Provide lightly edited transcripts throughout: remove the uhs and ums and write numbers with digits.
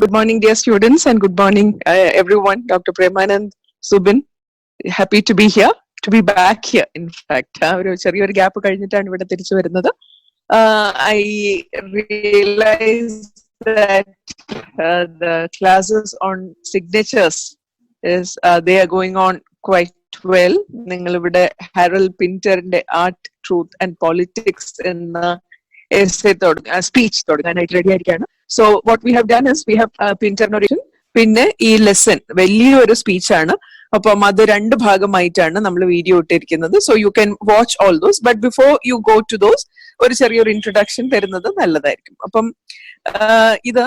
Good morning, dear students, and good morning, everyone. Dr. Premanand, Subin, happy to be here, to be back here. In fact, ഒരു ചെറിയൊരു gap കഴിഞ്ഞിട്ടാണ് ഇവിടെ തിരിച്ചു വരുന്നത്. I realized that the classes on signatures they are going on quite well. നിങ്ങൾ ഇവിടെ Harold പിന്ററിന്റെ art, truth and politics എന്ന speech തുടങ്ങാനായിട്ട് ready ആയിരിക്കുകയാണ്. So what we have done is we have Pinter പിന്നെ ഈ ലെസൺ വലിയൊരു സ്പീച്ചാണ്. അപ്പം അത് രണ്ട് ഭാഗമായിട്ടാണ് നമ്മൾ വീഡിയോ ഇട്ടിരിക്കുന്നത്. So you can watch all those, but before you go to those ഒരു ചെറിയൊരു ഇൻട്രൊഡക്ഷൻ തരുന്നത് നല്ലതായിരിക്കും. അപ്പം ഇത്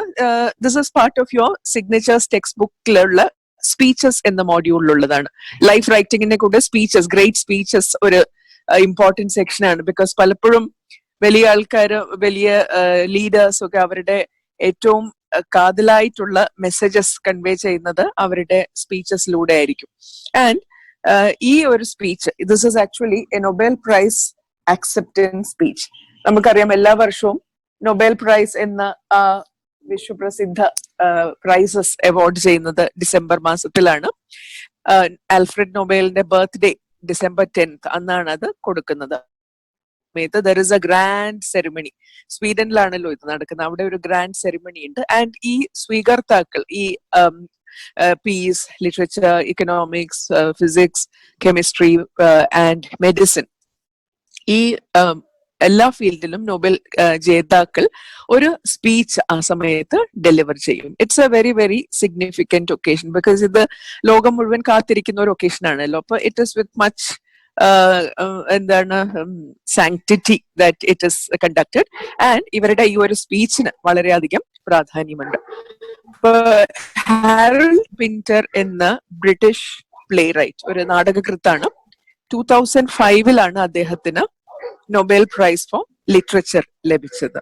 this is part of your signatures text ബുക്കിലുള്ള സ്പീച്ചസ് എന്ന മോഡ്യൂളിലുള്ളതാണ്. ലൈഫ് റൈറ്റിംഗിന്റെ കൂടെ സ്പീച്ചസ്, ഗ്രേറ്റ് സ്പീച്ചസ് ഒരു ഇമ്പോർട്ടന്റ് സെക്ഷൻ ആണ്. ബിക്കോസ് പലപ്പോഴും വലിയ ആൾക്കാര്, വലിയ ലീഡേഴ്സ് ഒക്കെ അവരുടെ ഏറ്റവും കാതലായിട്ടുള്ള മെസ്സേജസ് കൺവേ ചെയ്യുന്നത് അവരുടെ സ്പീച്ചസിലൂടെ ആയിരിക്കും. ആൻഡ് ഈ ഒരു speech, this is actually a Nobel prize acceptance speech. നമുക്കറിയാം എല്ലാ വർഷവും നൊബേൽ പ്രൈസ് എന്ന വിശ്വപ്രസിദ്ധ പ്രൈസസ് അവാർഡ് ചെയ്യുന്നത് ഡിസംബർ മാസത്തിലാണ്. ആൽഫ്രഡ് നൊബേലിന്റെ ബർത്ത്ഡേ ഡിസംബർ 10th അന്നാണ് അത് കൊടുക്കുന്നത്. There is a grand ceremony. സ്വീഡനിലാണല്ലോ ഇത് നടക്കുന്നത്. അവിടെ ഒരു ഗ്രാൻഡ് സെറിമണി ഉണ്ട്. ആൻഡ് ഈ സ്വീകർത്താക്കൾ, ഈ peace, literature, economics, physics, chemistry and medicine, ഈ എല്ലാ ഫീൽഡിലും നൊബേൽ ജേതാക്കൾ ഒരു സ്പീച്ച് ആ സമയത്ത് ഡെലിവർ ചെയ്യും. It's a very very significant occasion. Because ഇത് ലോകം മുഴുവൻ കാത്തിരിക്കുന്ന ഒരു ഒക്കേഷൻ ആണല്ലോ. അപ്പൊ ഇറ്റ് ഇസ് വിത്ത് മച്ച് എന്താണ് sanctity that it is conducted. And ഇവരുടെ ഈ ഒരു സ്പീച്ചിന് വളരെയധികം പ്രാധാന്യമുണ്ട്. ഹാരൽഡ് പിന്റർ എന്ന ബ്രിട്ടീഷ് പ്ലേ റൈറ്റ്, ഒരു നാടകകൃത്താണ്. 2005 അദ്ദേഹത്തിന് നൊബേൽ പ്രൈസ് ഫോർ ലിറ്ററേച്ചർ ലഭിച്ചത്.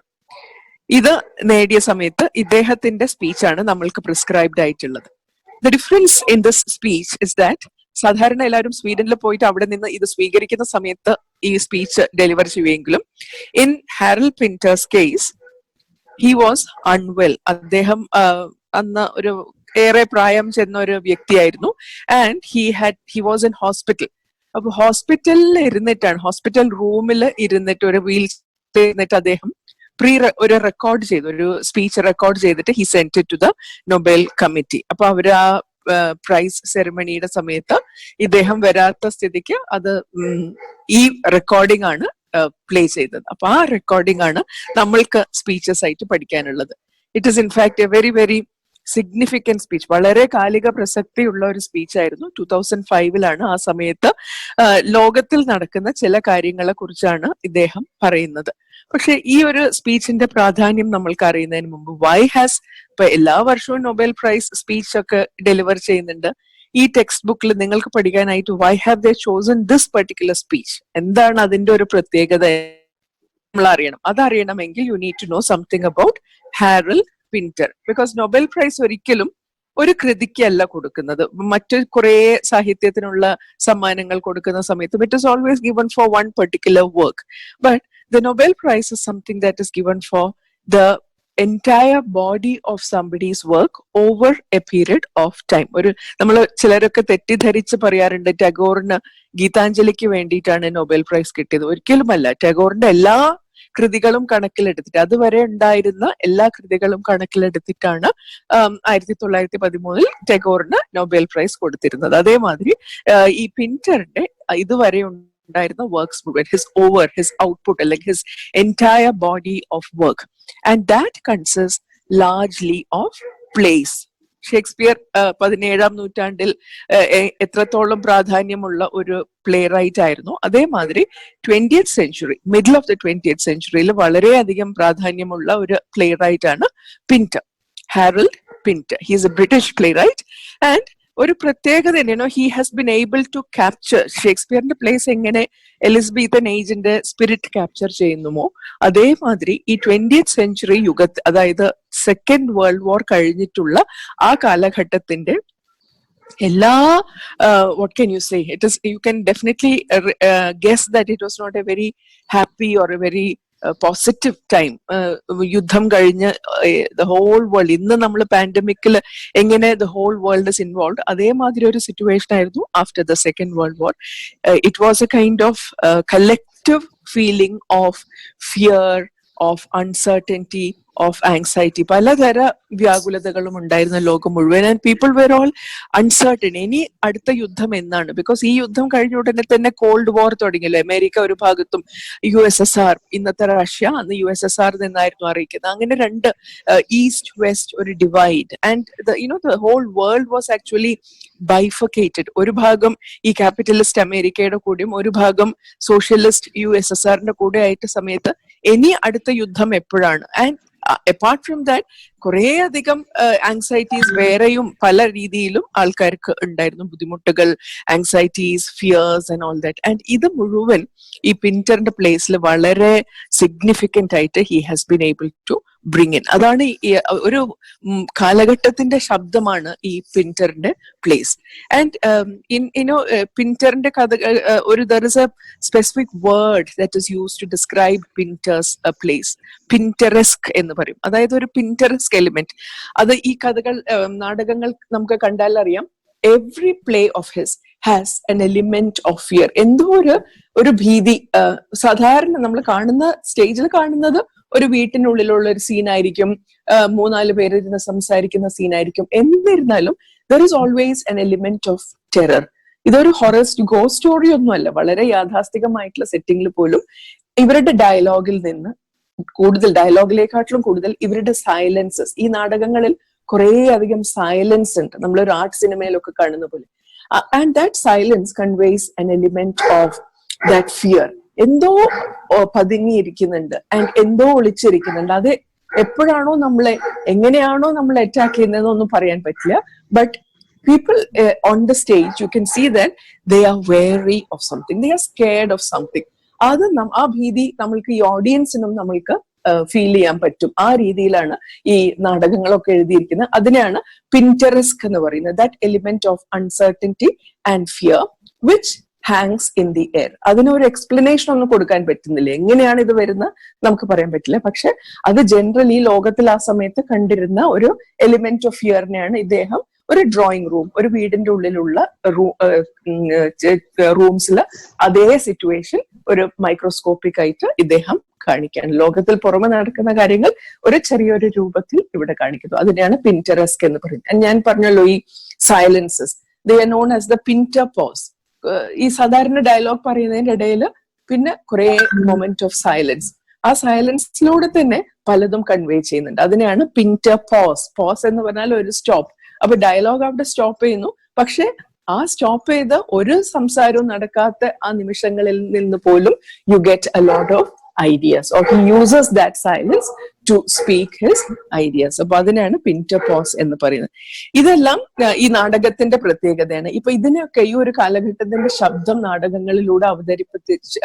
ഇത് നേടിയ സമയത്ത് ഇദ്ദേഹത്തിന്റെ സ്പീച്ചാണ് നമ്മൾക്ക് പ്രിസ്ക്രൈബ്ഡ് ആയിട്ടുള്ളത്. The difference in this speech is that സാധാരണ എല്ലാവരും സ്വീഡനിൽ പോയിട്ട് അവിടെ നിന്ന് ഇത് സ്വീകരിക്കുന്ന സമയത്ത് ഈ സ്പീച്ച് ഡെലിവർ ചെയ്യുമെങ്കിലും in Harold Pinter's case he was unwell. അദ്ദേഹം അന്ന് ഒരു ഏറെ പ്രായം ചെന്ന ഒരു വ്യക്തിയായിരുന്നു. And he was in hospital. അപ്പൊ ഹോസ്പിറ്റലിൽ ഇരുന്നിട്ടാണ്, ഹോസ്പിറ്റൽ റൂമിൽ ഇരുന്നിട്ട് ഒരു വീൽ ഇരുന്നിട്ട് അദ്ദേഹം ഒരു റെക്കോർഡ് ചെയ്തു, ഒരു സ്പീച്ച് റെക്കോർഡ് ചെയ്തിട്ട് he sent it to the Nobel committee. അപ്പൊ അവർ ആ പ്രൈസ് സെറിമണിയുടെ സമയത്ത് ഇദ്ദേഹം വരാത്ത സ്ഥിതിക്ക് അത് ഈ റെക്കോർഡിംഗ് ആണ് പ്ലേ ചെയ്തത്. അപ്പൊ ആ റെക്കോർഡിംഗ് ആണ് നമ്മൾക്ക് സ്പീച്ചസ് ആയിട്ട് പഠിക്കാനുള്ളത്. It is in fact A very very significant speech. വളരെ കാലിക പ്രസക്തിയുള്ള ഒരു സ്പീച്ച് ആയിരുന്നു. 2005 ആ സമയത്ത് ലോകത്തിൽ നടക്കുന്ന ചില കാര്യങ്ങളെ കുറിച്ചാണ് ഇദ്ദേഹം പറയുന്നത്. പക്ഷെ ഈ ഒരു സ്പീച്ചിന്റെ പ്രാധാന്യം നമ്മൾക്ക് അറിയുന്നതിന് മുമ്പ് ഇപ്പൊ എല്ലാ വർഷവും നൊബേൽ പ്രൈസ് സ്പീച്ച് ഒക്കെ ഡെലിവർ ചെയ്യുന്നുണ്ട്. ഈ ടെക്സ്റ്റ് ബുക്കിൽ നിങ്ങൾക്ക് പഠിക്കാനായിട്ട് why have they chosen this particular speech, എന്താണ് അതിന്റെ ഒരു പ്രത്യേകത നമ്മൾ അറിയണം. അതറിയണമെങ്കിൽ you need to know something about Harold Pinter. Because Nobel prize ഒരിക്കലും ഒരു കൃതിക്കല്ല കൊടുക്കുന്നത്. മറ്റു കുറെ സാഹിത്യത്തിനുള്ള സമ്മാനങ്ങൾ കൊടുക്കുന്ന സമയത്ത് it is always given for one particular work. But the Nobel Prize is something that is given for the entire body of somebody's work over a period of time. ഒരു നമ്മൾ ചിലരൊക്കെ തെറ്റിദ്ധരിച്ച് പറയാറുണ്ട് ടാഗോറിന് ഗീതാഞ്ജലിക്ക് വേണ്ടിയിട്ടാണ് നൊബേൽ പ്രൈസ് കിട്ടിയത്. ഒരിക്കലുമല്ല. ടാഗോറിന്റെ എല്ലാ കൃതികളും കണക്കിലെടുത്തിട്ട്, അതുവരെ ഉണ്ടായിരുന്ന എല്ലാ കൃതികളും കണക്കിലെടുത്തിട്ടാണ് 1913 ടാഗോറിന് നൊബേൽ പ്രൈസ് കൊടുത്തിരുന്നത്. അതേമാതിരി ഈ പിന്ററിന്റെ ഇതുവരെ ഉണ്ടായിരുന്ന വർക്ക്സ് മുഴുവൻ, ഹിസ് ഔട്ട്പുട്ട് അല്ലെങ്കിൽ his entire body of work, and that consist largely of place. Shakespeare 17ാം നൂറ്റാണ്ടിൽ എത്രത്തോളം പ്രാധാന്യമുള്ള ഒരു പ്ലേ റൈറ്റ് ആയിരുന്നു, അതേമാതിരി 20th century, middle of the 20th century വളരെയധികം പ്രാധാന്യമുള്ള ഒരു പ്ലേ റൈറ്റ് ആണ് Pinter, Harold Pinter. He is a British playwright. And ഒരു പ്രത്യേകത തന്നെയാണോ, he has been able to capture ഷേക്സ്പിയറിന്റെ പ്ലേസ് എങ്ങനെ എലിസബത്തൻ ഏജിന്റെ സ്പിരിറ്റ് ക്യാപ്ചർ ചെയ്യുന്നുമോ അതേമാതിരി ഈ 20th century യുഗത്ത്, അതായത് സെക്കൻഡ് വേൾഡ് വാർ കഴിഞ്ഞിട്ടുള്ള ആ കാലഘട്ടത്തിന്റെ എല്ലാ what can you say, it is, you can definitely guess that it was not a very happy or a very positive time. യുദ്ധം കഴിഞ്ഞ് ദ ഹോൾ വേൾഡ്, ഇന്ന് നമ്മൾ പാൻഡമിക്കിൽ എങ്ങനെ the whole world is involve, അതേമാതിരി ഒരു സിറ്റുവേഷൻ ആയിരുന്നു after the second world war. It was a kind of collective feeling of fear, of uncertainty, of anxiety. പലതര വ്യാകുലതകളും ഉണ്ടായിരുന്ന ലോകം മുഴുവൻ. And people were all uncertain. ഇനി അടുത്ത യുദ്ധം എന്നാണ്? ബിക്കോസ് ഈ യുദ്ധം കഴിഞ്ഞ ഉടനെ തന്നെ കോൾഡ് വാർ തുടങ്ങിയല്ലോ. അമേരിക്ക ഒരു ഭാഗത്തും USSR, ഇന്നത്തെ റഷ്യ, അന്ന് USSR നിന്നായിരുന്നു അറിയിക്കുന്നത്. അങ്ങനെ രണ്ട് ഈസ്റ്റ് വെസ്റ്റ് ഒരു divide. And the whole world was actually bifurcated. ഒരു ഭാഗം ഈ ക്യാപിറ്റലിസ്റ്റ് അമേരിക്കയുടെ കൂടെയും ഒരു ഭാഗം സോഷ്യലിസ്റ്റ് USSRന്റെ കൂടെ ആയിട്ട് സമയത്ത് ഇനി അടുത്ത യുദ്ധം എപ്പോഴാണ്? ആൻഡ് അപ്പാർട്ട് ഫ്രം ദാറ്റ് കുറേ അധികം ആങ്സൈറ്റീസ് വേറെയും പല രീതിയിലും ആൾക്കാർക്ക് ഉണ്ടായിരുന്നു, ബുദ്ധിമുട്ടുകൾ, anxieties, fears and all that. And ഇത് മുഴുവൻ ഈ പിന്ററിന്റെ പ്ലേസിൽ വളരെ സിഗ്നിഫിക്കന്റ് ആയിട്ട് he has been able to bring in. അതാണ് ഒരു കാലഘട്ടത്തിന്റെ ശബ്ദമാണ് ഈ പിന്ററിന്റെ പ്ലേസ്. ആൻഡ് പിന്ററിന്റെ കഥ, ഒരു there is a specific word that is use to describe Pinter's plays. Pinteresque എന്ന് പറയും. അതായത് ഒരു പിന്ററസ്ക് എലിമെന്റ്. അത് ഈ കഥകൾ, നാടകങ്ങൾ നമുക്ക് കണ്ടാൽ അറിയാം. Every play off his has N element of fear. എന്തോ ഒരു ഭീതി. സാധാരണ നമ്മൾ കാണുന്ന സ്റ്റേജിൽ കാണുന്നത് ഒരു വീട്ടിനുള്ളിലുള്ള ഒരു സീനായിരിക്കും, 3-4 പേരിരുന്ന് സംസാരിക്കുന്ന സീനായിരിക്കും. എന്നിരുന്നാലും there is always N element of terror. ഇതൊരു ഹൊറർ ഗോസ്റ്റ് സ്റ്റോറി ഒന്നുമല്ല. വളരെ യാഥാസ്ഥികമായിട്ടുള്ള സെറ്റിംഗിൽ പോലും ഇവരുടെ ഡയലോഗിൽ നിന്ന് കൂടുതൽ, ഡയലോഗിലേക്കാട്ടിലും കൂടുതൽ ഇവരുടെ സൈലൻസസ്. ഈ നാടകങ്ങളിൽ കുറേ അധികം സൈലൻസ് ഉണ്ട്, നമ്മളൊരു ആർട്ട് സിനിമയിലൊക്കെ കാണുന്ന പോലെ. And that silence conveys N element of that fear. എന്തോ പതുങ്ങിയിരിക്കുന്നുണ്ട് ആൻഡ് എന്തോ ഒളിച്ചിരിക്കുന്നുണ്ട്. അത് എപ്പോഴാണോ നമ്മളെ, എങ്ങനെയാണോ നമ്മളെ അറ്റാക്ക് ചെയ്യുന്നതെന്നൊന്നും പറയാൻ പറ്റില്ല. But people on the stage, you can see that they are wary of something, they are scared of something. അത് ആ ഭീതി നമ്മൾക്ക് ഈ ഓഡിയൻസിനും നമ്മൾക്ക് ഫീൽ ചെയ്യാൻ പറ്റും. ആ രീതിയിലാണ് ഈ നാടകങ്ങളൊക്കെ എഴുതിയിരിക്കുന്നത്. അതിനെയാണ് പിന്ററസ്ക് എന്ന് പറയുന്നത്. That element of uncertainty and fear which Hanks in the air. അതിനൊരു എക്സ്പ്ലനേഷൻ ഒന്നും കൊടുക്കാൻ പറ്റുന്നില്ല. എങ്ങനെയാണ് ഇത് വരുന്നത് നമുക്ക് പറയാൻ പറ്റില്ല. പക്ഷെ അത് ജനറലി ലോകത്തിൽ ആ സമയത്ത് കണ്ടിരുന്ന ഒരു എലിമെന്റ് ഓഫ് ഫിയറിനെയാണ് ഇദ്ദേഹം ഒരു ഡ്രോയിങ് റൂം, ഒരു വീടിന്റെ ഉള്ളിലുള്ള റൂംസിൽ അതേ സിറ്റുവേഷൻ ഒരു മൈക്രോസ്കോപ്പിക് ആയിട്ട് ഇദ്ദേഹം കാണിക്കാൻ, ലോകത്തിൽ പുറമെ നടക്കുന്ന കാര്യങ്ങൾ ഒരു ചെറിയൊരു രൂപത്തിൽ ഇവിടെ കാണിക്കുന്നു. അതിനെയാണ് പിന്ററസ്ക് എന്ന് പറയുന്നത്. ഞാൻ പറഞ്ഞല്ലോ ഈ silences, they are known as the Pinter pause. ഈ സാധാരണ ഡയലോഗ് പറയുന്നതിന്റെ ഇടയിൽ പിന്നെ കുറെ മൊമെന്റ് ഓഫ് സൈലൻസ്. ആ സൈലൻസിലൂടെ തന്നെ പലതും കൺവേ ചെയ്യുന്നുണ്ട്. അതിനെയാണ് പിന്റർ പോസ്. പോസ് എന്ന് പറഞ്ഞാൽ ഒരു സ്റ്റോപ്പ്. അപ്പൊ ഡയലോഗ് അവിടെ സ്റ്റോപ്പ് ചെയ്യുന്നു. പക്ഷെ ആ സ്റ്റോപ്പ് ചെയ്ത് ഒരു സംസാരവും നടക്കാത്ത ആ നിമിഷങ്ങളിൽ നിന്ന് പോലും you get a lot of ideas, or he uses that silence to speak his ideas. അപ്പൊ അതിനാണ് പിന്റർ പോസ് എന്ന് പറയുന്നത്. ഇതെല്ലാം ഈ നാടകത്തിന്റെ പ്രത്യേകതയാണ്. ഇപ്പൊ ഇതിനൊക്കെ ഈ ഒരു കാലഘട്ടത്തിന്റെ ശബ്ദം നാടകങ്ങളിലൂടെ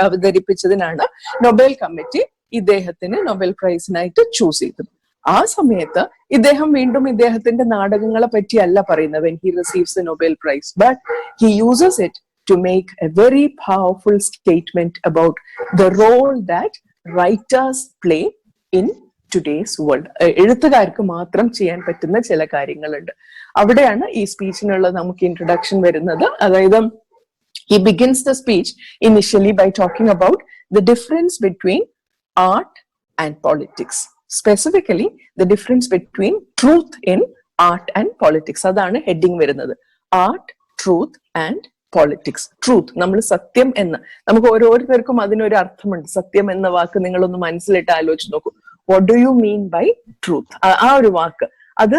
അവതരിപ്പിച്ചതിനാണ് നൊബേൽ കമ്മിറ്റി ഇദ്ദേഹത്തിന് നൊബേൽ പ്രൈസിനായിട്ട് ചൂസ് ചെയ്തത്. ആ സമയത്ത് ഇദ്ദേഹം വീണ്ടും ഇദ്ദേഹത്തിന്റെ നാടകങ്ങളെ പറ്റിയല്ല പറയുന്നത് when he receives the Nobel Prize, but he uses it to make a very powerful statement about the role that writers play in today's world. എഴുത്തുകാർക്ക് മാത്രം ചെയ്യാൻ പറ്റുന്ന ചില കാര്യങ്ങളുണ്ട്. അവിടെയാണ് ഈ സ്പീച്ചിനുള്ള നമുക്ക് ഇൻട്രൊഡക്ഷൻ വരുന്നത്. അതായത് he begins the speech initially by talking about the difference between art and politics. Specifically the difference between truth in art and politics. അതാണ് ഹെഡിങ് വരുന്നത്. Art, truth and politics. Truth, നമ്മൾ സത്യം എന്ന്, നമുക്ക് ഓരോരുത്തർക്കും അതിനൊരു അർത്ഥമുണ്ട്. സത്യം എന്ന വാക്ക് നിങ്ങളൊന്ന് മനസ്സിലിട്ട് ആലോചിച്ച് നോക്കൂ. What do you mean by truth? ആ ഒരു വാക്ക് അത്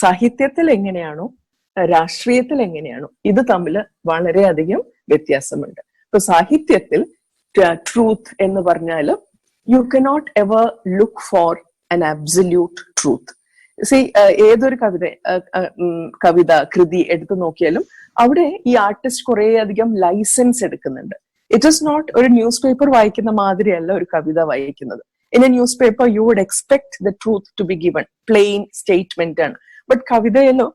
സാഹിത്യത്തിൽ എങ്ങനെയാണോ രാഷ്ട്രീയത്തിൽ എങ്ങനെയാണോ ഇത് തമ്മിൽ വളരെയധികം വ്യത്യാസമുണ്ട്. ഇപ്പൊ സാഹിത്യത്തിൽ ട്രൂത്ത് എന്ന് പറഞ്ഞാൽ you cannot ever look for an absolute truth. See, ഏതൊരു കവിത കൃതി എടുത്തു നോക്കിയാലും അവിടെ ഈ ആർട്ടിസ്റ്റ് കുറെ അധികം ലൈസൻസ് എടുക്കുന്നുണ്ട്. ഇറ്റ് ഈസ് നോട്ട് ഒരു ന്യൂസ് പേപ്പർ വായിക്കുന്ന മാതിരിയല്ല ഒരു കവിത വായിക്കുന്നത്. In a newspaper you would expect the truth to be given, plain statement ആണ്. ബട്ട് കവിതയിലോ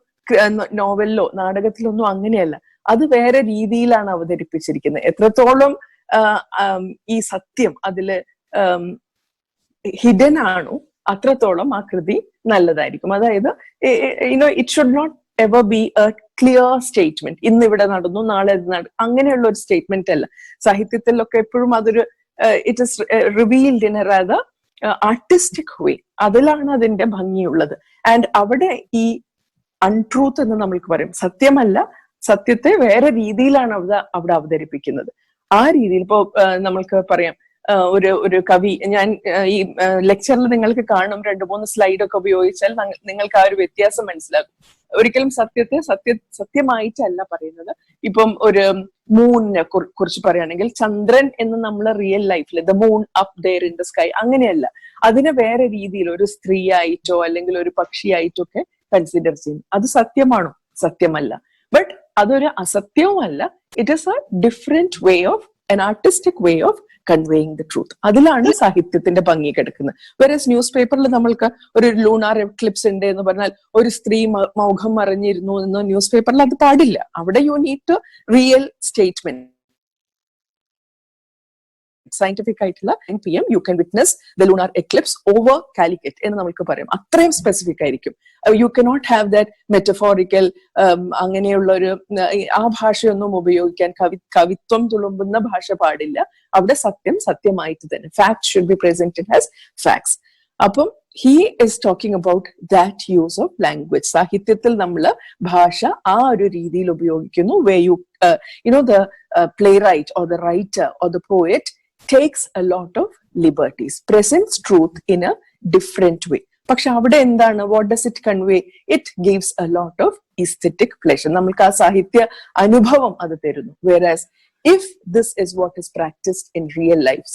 നോവലിലോ നാടകത്തിലൊന്നും അങ്ങനെയല്ല. അത് വേറെ രീതിയിലാണ് അവതരിപ്പിച്ചിരിക്കുന്നത്. എത്രത്തോളം ഈ സത്യം അതില് ഹിഡൻ ആണോ അത്രത്തോളം ആ കൃതി നല്ലതായിരിക്കും. അതായത് it should not ever be a clear statement, ഇന്ന് ഇവിടെ നടന്നു നാളെ അങ്ങനെയുള്ള ഒരു സ്റ്റേറ്റ്മെന്റ് അല്ല. സാഹിത്യത്തിലൊക്കെ എപ്പോഴും അതൊരു it is revealed in a rather artistic way. അതിലാണ് അതിന്റെ ഭംഗിയുള്ളത്. ആൻഡ് അവിടെ ഈ അൺട്രൂത്ത് എന്ന് നമ്മൾക്ക് പറയും, സത്യമല്ല, സത്യത്തെ വേറെ രീതിയിലാണ് അവിടെ അവതരിപ്പിക്കുന്നത്. ആ രീതിയിൽ ഇപ്പോ നമ്മൾക്ക് പറയാം, ഒരു കവി, ഞാൻ ഈ ലെക്ചറിൽ നിങ്ങൾക്ക് കാണും 2-3 സ്ലൈഡൊക്കെ ഉപയോഗിച്ചാൽ നിങ്ങൾക്ക് ആ ഒരു വ്യത്യാസം മനസ്സിലാകും. ഒരിക്കലും സത്യത്തെ സത്യമായിട്ടല്ല പറയുന്നത്. ഇപ്പം ഒരു മൂണിനെ കുറിച്ച് പറയുകയാണെങ്കിൽ, ചന്ദ്രൻ എന്ന് നമ്മൾ റിയൽ ലൈഫിൽ the moon up there in the sky അങ്ങനെയല്ല, അതിനെ വേറെ രീതിയിൽ ഒരു സ്ത്രീ ആയിട്ടോ അല്ലെങ്കിൽ ഒരു പക്ഷിയായിട്ടോ ഒക്കെ കൺസിഡർ ചെയ്യുന്നു. അത് സത്യമാണോ? സത്യമല്ല. ബട്ട് അതൊരു അസത്യവും അല്ല. It is A different way of an artistic way of conveying the truth. അതിലാണ് സാഹിത്യത്തിന്റെ ഭംഗി കിടക്കുന്നത്. വേറെസ് ന്യൂസ് പേപ്പറിൽ നമ്മൾക്ക് ഒരു ലൂണാർ എക്ലിപ്സ് ഉണ്ട് എന്ന് പറഞ്ഞാൽ ഒരു സ്ത്രീ മൗഖം മറിഞ്ഞിരുന്നു എന്ന് ന്യൂസ് പേപ്പറിൽ അത് പാടില്ല. അവിടെ you need to real statement. Scientific ആയിട്ടുള്ള PM you can witness the lunar eclipse over Calicut എന്ന് നമുക്ക് പറയാം. അത്രയും സ്പെസിഫിക് ആയിരിക്കും. You cannot have that metaphorical അങ്ങനെയുള്ള ഒരു ആ ഭാഷയൊന്നും ഉപയോഗിക്കാൻ, കവിത്വം തുളുമ്പുന്ന ഭാഷ പാടില്ല. അവിടെ സത്യമായിട്ട് തന്നെ fact should be presented as facts. അപ്പം he is talking about that use of language. സാഹിത്യത്തിൽ നമ്മൾ ഭാഷ ആ ഒരു രീതിയിൽ ഉപയോഗിക്കുന്നു. where you know the playwright or the writer or the poet takes a lot of liberties, presents truth in a different way. പക്ഷെ അവിടെ എന്താണ്, what does it convey? It gives a lot of aesthetic pleasure. നമുക്ക് ആ സാഹിത്യ അനുഭവം അത് തരുന്നു. whereas if this is what is practiced in real life,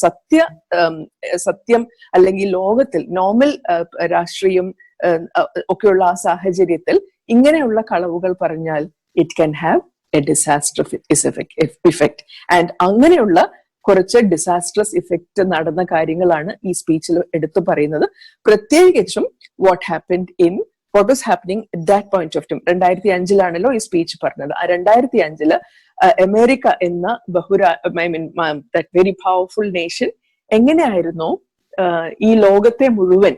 സത്യം അല്ലെങ്കിൽ ലോകത്തിൽ നോർമൽ രാഷ്ട്രീയം ഒക്കെയുള്ള ആ സാഹചര്യത്തിൽ ഇങ്ങനെയുള്ള കളവുകൾ പറഞ്ഞാൽ it can have a disastrous effect. And അങ്ങനെയുള്ള കുറച്ച് ഡിസാസ്ട്രസ് ഇഫക്റ്റ് നടന്ന കാര്യങ്ങളാണ് ഈ സ്പീച്ചിൽ എടുത്തു പറയുന്നത്. പ്രത്യേകിച്ചും what was happening at that point of time. 2005 ഈ സ്പീച്ച് പറഞ്ഞത്. ആ 2005 അമേരിക്ക എന്ന വെരി പവർഫുൾ നേഷൻ എങ്ങനെയായിരുന്നു ഈ ലോകത്തെ മുഴുവൻ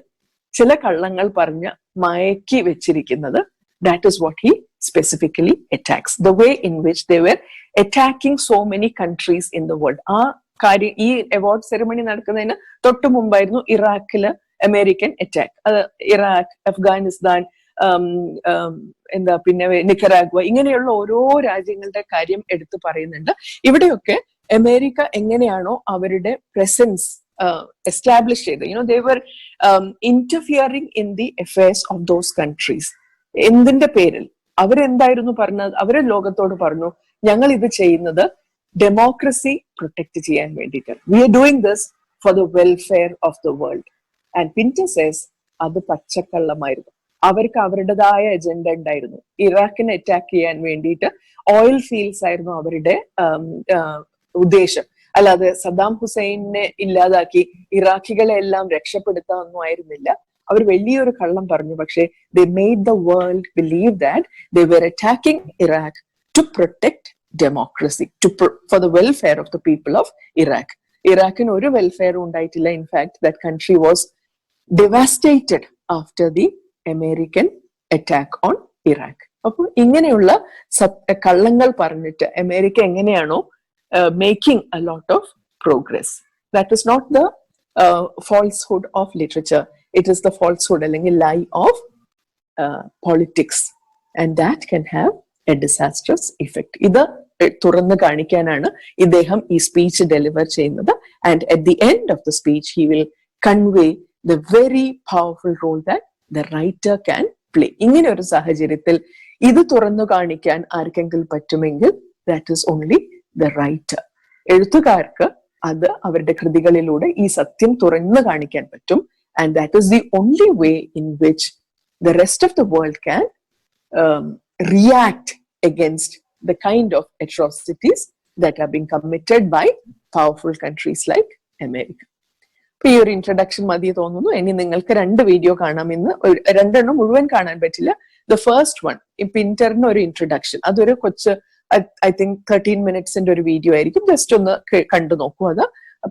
ചില കള്ളങ്ങൾ പറഞ്ഞ് മയക്കി വെച്ചിരിക്കുന്നത്. That is what he specifically attacks. The way in which they were attacking so many countries in the world. ആ കാര്യം ഈ അവാർഡ് സെറമണി നടക്കുന്നതിന് തൊട്ട് മുമ്പായിരുന്നു ഇറാഖില് അമേരിക്കൻ അറ്റാക്ക്. അത് ഇറാഖ്, അഫ്ഗാനിസ്ഥാൻ, പിന്നെ നിക്കറാഗ്വ, ഇങ്ങനെയുള്ള ഓരോ രാജ്യങ്ങളുടെ കാര്യം എടുത്തു പറയുന്നുണ്ട്. ഇവിടെയൊക്കെ അമേരിക്ക എങ്ങനെയാണോ അവരുടെ പ്രസൻസ് എസ്റ്റാബ്ലിഷ് ചെയ്ത്, they were interfering in the affairs of those countries. എന്തിന്റെ പേരിൽ അവരെന്തായിരുന്നു പറഞ്ഞത്? അവര് ലോകത്തോട് പറഞ്ഞു, ഞങ്ങൾ ഇത് ചെയ്യുന്നത് ഡെമോക്രസി പ്രൊട്ടക്ട് ചെയ്യാൻ വേണ്ടിയിട്ട്. We are doing this for the welfare of the world. And Pinter says അത് പച്ചക്കള്ളമായിരുന്നു. അവർക്ക് അവരുടേതായ അജണ്ട ഉണ്ടായിരുന്നു. ഇറാഖിനെ അറ്റാക്ക് ചെയ്യാൻ വേണ്ടിയിട്ട് ഓയിൽ ഫീൽഡ്സ് ആയിരുന്നു അവരുടെ ഉദ്ദേശം. അല്ലാതെ സദ്ദാം ഹുസൈനെ ഇല്ലാതാക്കി ഇറാഖികളെ എല്ലാം രക്ഷപ്പെടുത്താനൊന്നും ആയിരുന്നില്ല. അവർ വലിയൊരു കള്ളം പറഞ്ഞു. പക്ഷേ they made the world believe that they were attacking Iraq to protect democracy, for the welfare of the people of Iraq. ഇറാഖിന് ഒരു വെൽഫെയർ ഉണ്ടായിട്ടില്ല. In fact, that country was devastated after the American attack on Iraq. അപ്പോൾ ഇങ്ങനെയുള്ള കള്ളങ്ങൾ പറഞ്ഞിട്ട് America എങ്ങനെയാണോ making a lot of progress. That is not the falsehood of literature. It is the falsehood അല്ലെങ്കിൽ lie of politics, and that can have a disastrous effect. ഇത് തുറന്നു കാണിക്കാനാണ് ഇദ്ദേഹം ഈ സ്പീച്ച് ഡെലിവർ ചെയ്യുന്നത്. And at the end of the speech he will convey the very powerful role that the writer can play. ഇങ്ങനെ ഒരു സാഹചര്യത്തിൽ ഇത് തുറന്നു കാണിക്കാൻ ആർക്കെങ്കിലും പറ്റുമെങ്കിൽ that is only the writer. എഴുത്തുകാർക്ക് അത് അവരുടെ കൃതികളിലൂടെ ഈ സത്യം തുറന്നു കാണിക്കാൻ പറ്റും. And that is the only way in which the rest of the world can react against the kind of atrocities that are being committed by powerful countries like America. ഈ ഒരു ഇൻട്രഡക്ഷൻ മതി തോന്നുന്നു. ഇനി നിങ്ങൾക്ക് 2 വീഡിയോ കാണാമെന്ന്, 2 മുഴുവൻ കാണാൻ പറ്റില്ല. ദ ഫസ്റ്റ് വൺ, ഈ പിന്ററിന് ഒരു ഇൻട്രഡക്ഷൻ, അതൊരു കൊച്ച് I think 13 minutes ഒരു വീഡിയോ ആയിരിക്കും. ജസ്റ്റ് ഒന്ന് കണ്ടു നോക്കൂ. അത്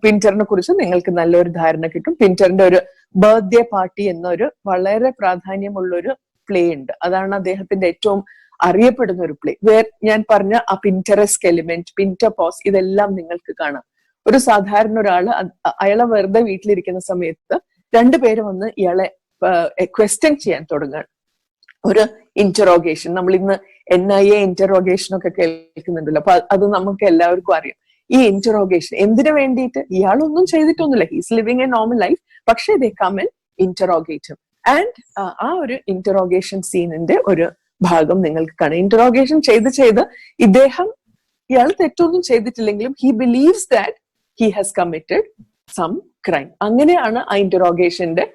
പിന്ററിനെ കുറിച്ച് നിങ്ങൾക്ക് നല്ലൊരു ധാരണ കിട്ടും. പിന്ററിന്റെ ഒരു ബർത്ത്ഡേ പാർട്ടി എന്നൊരു വളരെ പ്രാധാന്യമുള്ള ഒരു പ്ലേ ഉണ്ട്. അതാണ് അദ്ദേഹത്തിന്റെ ഏറ്റവും അറിയപ്പെടുന്ന ഒരു പ്ലേ. ഞാൻ പറഞ്ഞ ആ പിന്ററസ്ക് എലിമെന്റ്, പിന്റർ പോസ്, ഇതെല്ലാം നിങ്ങൾക്ക് കാണാം. ഒരു സാധാരണ ഒരാള് അയാളെ വെറുതെ വീട്ടിലിരിക്കുന്ന സമയത്ത് രണ്ടുപേര് വന്ന് ഇയാളെ ക്വസ്റ്റ്യൻ ചെയ്യാൻ തുടങ്ങുകയാണ്. ഒരു ഇന്ററോഗേഷൻ, നമ്മൾ ഇന്ന് NIA ഇന്ററോഗേഷൻ ഒക്കെ കേൾക്കുന്നുണ്ടല്ലോ, അപ്പൊ അത് നമുക്ക് എല്ലാവർക്കും അറിയാം. ഈ ഇന്ററോഗേഷൻ എന്തിനു വേണ്ടിയിട്ട്? ഇയാളൊന്നും ചെയ്തിട്ടൊന്നുമില്ല, he's living a normal life, പക്ഷേ they come and interrogate him. And ആ ഒരു ഇന്ററോഗേഷൻ സീനിന്റെ ഒരു ഭാഗം നിങ്ങൾക്ക് കാണാം. ഇന്ററോഗേഷൻ ചെയ്ത് ഇയാൾ തെറ്റൊന്നും ചെയ്തിട്ടില്ലെങ്കിലും he believes that he has committed some crime. അങ്ങനെയാണ് ആ ഇന്ററോഗേഷന്റെ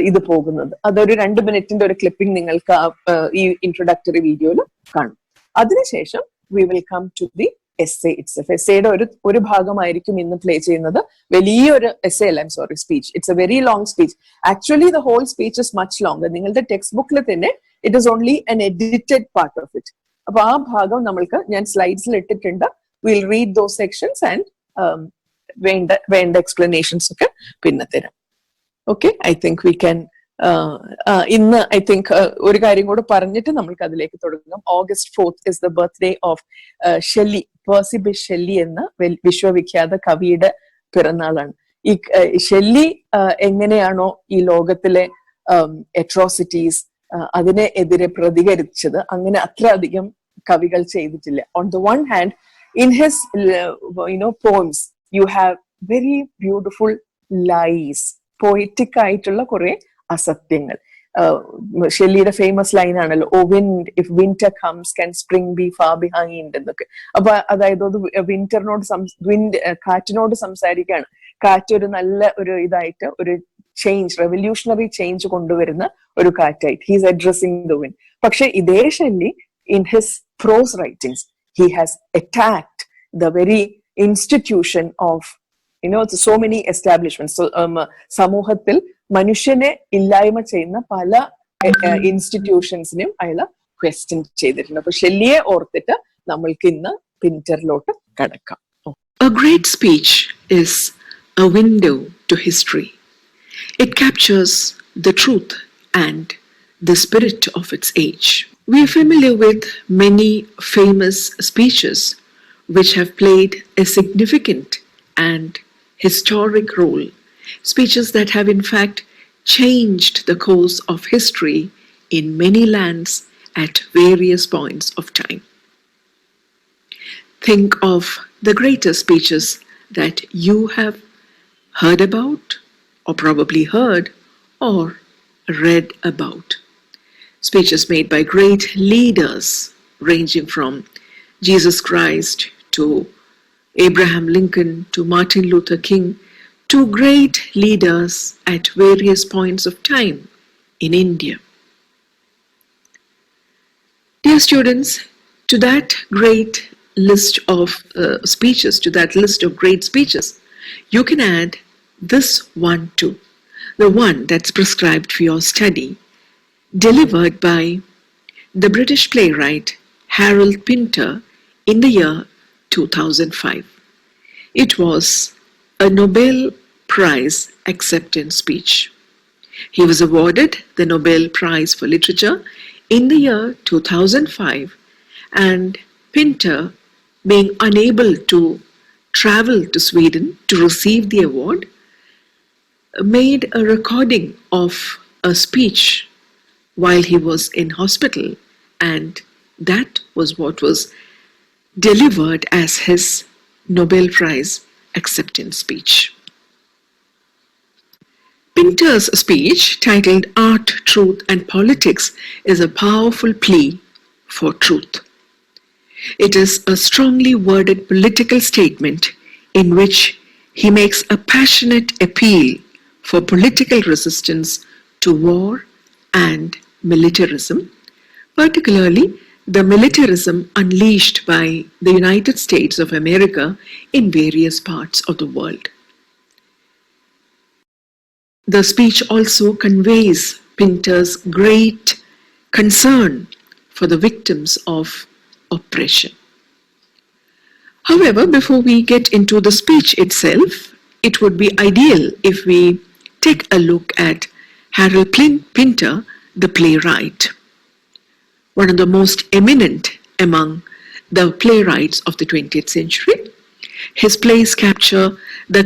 ഇത് പോകുന്നത്. അതൊരു 2 മിനിറ്റിന്റെ ഒരു ക്ലിപ്പിംഗ് നിങ്ങൾക്ക് ഈ ഇൻട്രൊഡക്ടറി വീഡിയോയിൽ കാണും. അതിനുശേഷം we will come to the essay itself. എസ്സേയുടെ ഒരു ഭാഗമായിരിക്കും ഇന്ന് പ്ലേ ചെയ്യുന്നത്. വലിയൊരു എസ്സേ അല്ല, speech. It's a very long speech. Actually the whole speech is much longer. നിങ്ങളുടെ ടെക്സ്റ്റ് ബുക്കിൽ തന്നെ it is only an edited part of it. അപ്പൊ ആ ഭാഗം നമ്മൾക്ക് ഞാൻ സ്ലൈഡ്സിൽ ഇട്ടിട്ടുണ്ട്. Will read those sections and വേണ്ട എക്സ്പ്ലനേഷൻസ് ഒക്കെ പിന്നെ തരാം. Okay, I think we can ഇന്ന് ഐ തിങ്ക് ഒരു കാര്യം കൂടെ പറഞ്ഞിട്ട് നമ്മൾക്ക് അതിലേക്ക് തുടങ്ങാം. August 4th is the birthday of Shelley, Percy Bysshe Shelley എന്ന വിശ്വവിഖ്യാത കവിയുടെ പിറന്നാളാണ്. ഈ ഷെല്ലി എങ്ങനെയാണോ ഈ ലോകത്തിലെ അട്രോസിറ്റീസ് അതിനെ എതിരെ പ്രതികരിച്ചത്, അങ്ങനെ അത്രയധികം കവികൾ ചെയ്തിട്ടില്ല. On the one hand, in his poems you have very beautiful lies, poetic ആയിട്ടുള്ള കുറെ അസത്യങ്ങൾ. ഷെല്ലിയുടെ ഫേമസ് ലൈൻ ആണല്ലോ, O wind if winter comes can spring be far behind എന്നൊക്കെ. അപ്പൊ അതായത് കാറ്റിനോട് സംസാരിക്കുകയാണ്. കാറ്റ് ഒരു നല്ല ഒരു ഇതായിട്ട് ഒരു ചേഞ്ച്, റെവല്യൂഷണറി ചേഞ്ച് കൊണ്ടുവരുന്ന ഒരു കാറ്റായിട്ട് ഹീസ് അഡ്രസ്സിംഗ് ദ വിൻഡ്. പക്ഷെ ഇതേ Shelly in his prose writings he has attacked the very institution of so many establishments. So സമൂഹത്തിൽ മനുഷ്യനെ ഇല്ലായ്മ ചെയ്യുന്ന പല ഇൻസ്റ്റിറ്റ്യൂഷൻസിനെയും അയാൾ ക്വസ്റ്റ്യൻ ചെയ്തിട്ടുണ്ട്. അപ്പൊ ഷെല്ലിയെ ഓർത്തിട്ട് നമ്മൾക്ക് ഇന്ന് പിന്ററിലോട്ട് കടക്കാം. A great speech is a window to history. It captures the truth and the spirit of its age. We are familiar with many famous speeches which have played a significant and historic role. Speeches that have in fact changed the course of history in many lands at various points of time. Think of the greatest speeches that you have heard about, or probably heard, or read about. Speeches made by great leaders ranging from Jesus Christ to Abraham Lincoln to Martin Luther King, to great leaders at various points of time in India. Dear students, to that great list of speeches, to that list of great speeches, you can add this one too, the one that's prescribed for your study, delivered by the British playwright Harold Pinter in the year 2005. It was a Nobel Prize acceptance speech. He was awarded the Nobel Prize for Literature in the year 2005, and Pinter, being unable to travel to Sweden to receive the award, made a recording of a speech while he was in hospital, and that was what was delivered as his Nobel Prize acceptance speech. Pinter's speech, titled Art, Truth and Politics, is a powerful plea for truth. It is a strongly worded political statement in which he makes a passionate appeal for political resistance to war and militarism, particularly the militarism unleashed by the United States of America in various parts of the world. The speech also conveys Pinter's great concern for the victims of oppression. However, before we get into the speech itself, it would be ideal if we take a look at Harold Pinter, the playwright, one of the most eminent among the playwrights of the 20th century. His plays capture the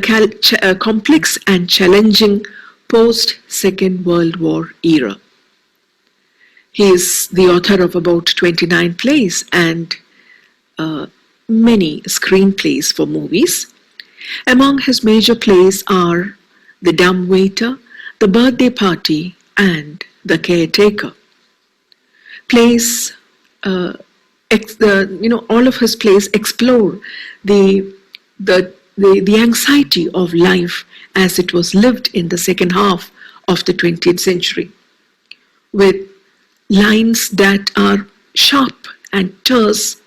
complex and challenging post-Second World War era. He is the author of about 29 plays and many screenplays for movies. Among his major plays are The Dumb Waiter, The Birthday Party, and The Caretaker. Plays, all of his plays explore the anxiety of life as it was lived in the second half of the 20th century, with lines that are sharp and terse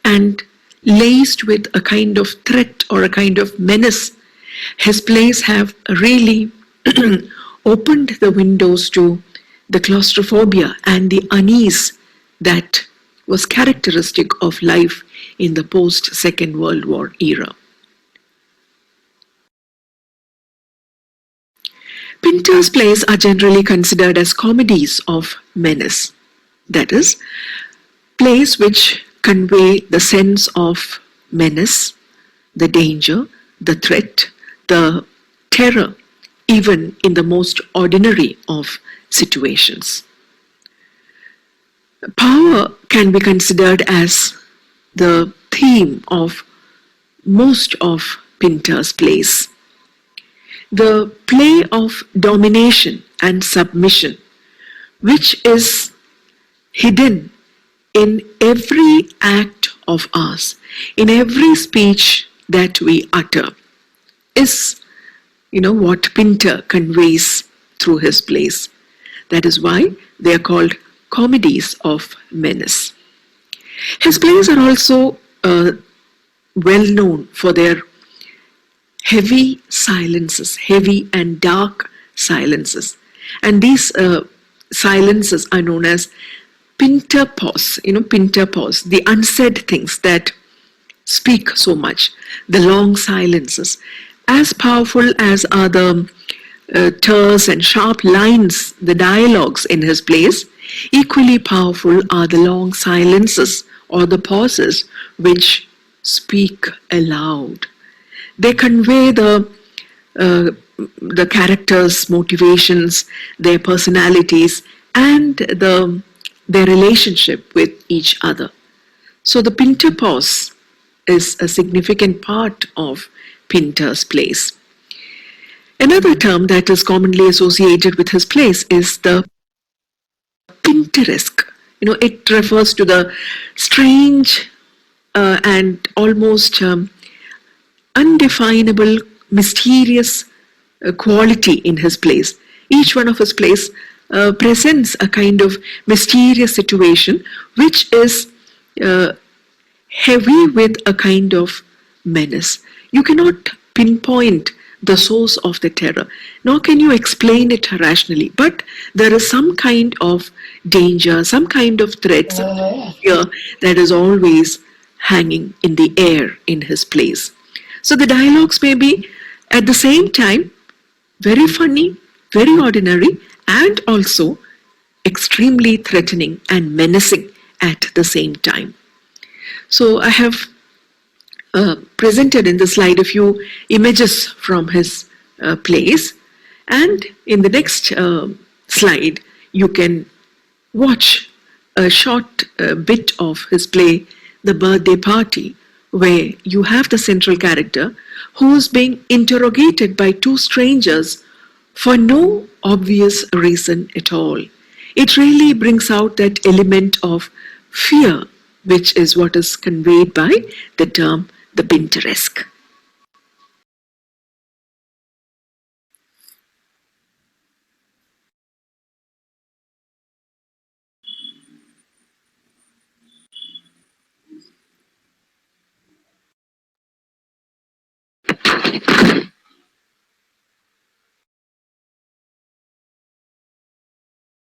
and laced with a kind of threat or a kind of menace. His plays have really opened the windows to the claustrophobia and the unease that was characteristic of life in the post-Second World War era. Pinter's plays are generally considered as comedies of menace, that is, plays which convey the sense of menace, the danger, the threat, the terror, even in the most ordinary of situations. Power can be considered as the theme of most of Pinter's plays. The play of domination and submission, which is hidden in every act of ours, in every speech that we utter, is, what Pinter conveys through his plays. That is why they are called comedies of menace. His plays are also well known for their heavy silences, heavy and dark silences. And these silences are known as Pinter pause, Pinter pause, the unsaid things that speak so much, the long silences. As powerful as are the terse and sharp lines, the dialogues in his plays, equally powerful are the long silences or the pauses which speak aloud. They convey the characters' motivations, their personalities, and their relationship with each other. So the Pinter pause is a significant part of Pinter's plays. Another term that is commonly associated with his plays is the Pinteresque. It refers to the strange and almost undefinable, mysterious quality in his plays. Each one of his plays presents a kind of mysterious situation which is heavy with a kind of menace. You cannot pinpoint the source of the terror, nor can you explain it rationally, but there is some kind of danger, some kind of threat, some kind of fear that is always hanging in the air in his plays. So the dialogues may be at the same time very funny, very ordinary, and also extremely threatening and menacing at the same time. So I have presented in the slide a few images from his plays, and in the next slide you can watch a short bit of his play, The Birthday Party, where you have the central character who is being interrogated by two strangers for no obvious reason at all. It really brings out that element of fear, which is what is conveyed by the term the Pinteresque.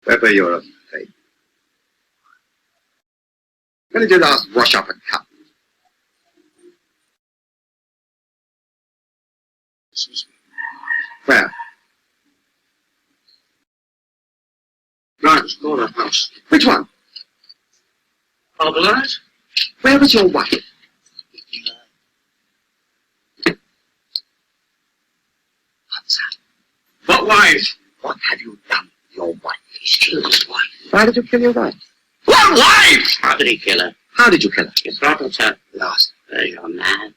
Wherever you're afraid. Can you just wash up and help? smaller house. Which one? Marmalade? Where was your wife? What's that? What wife? What have you done with your wife? He's killed his wife. Why did you kill your wife? What wife? How did he kill her? How did you kill her? He throttled her. Last. There's your man.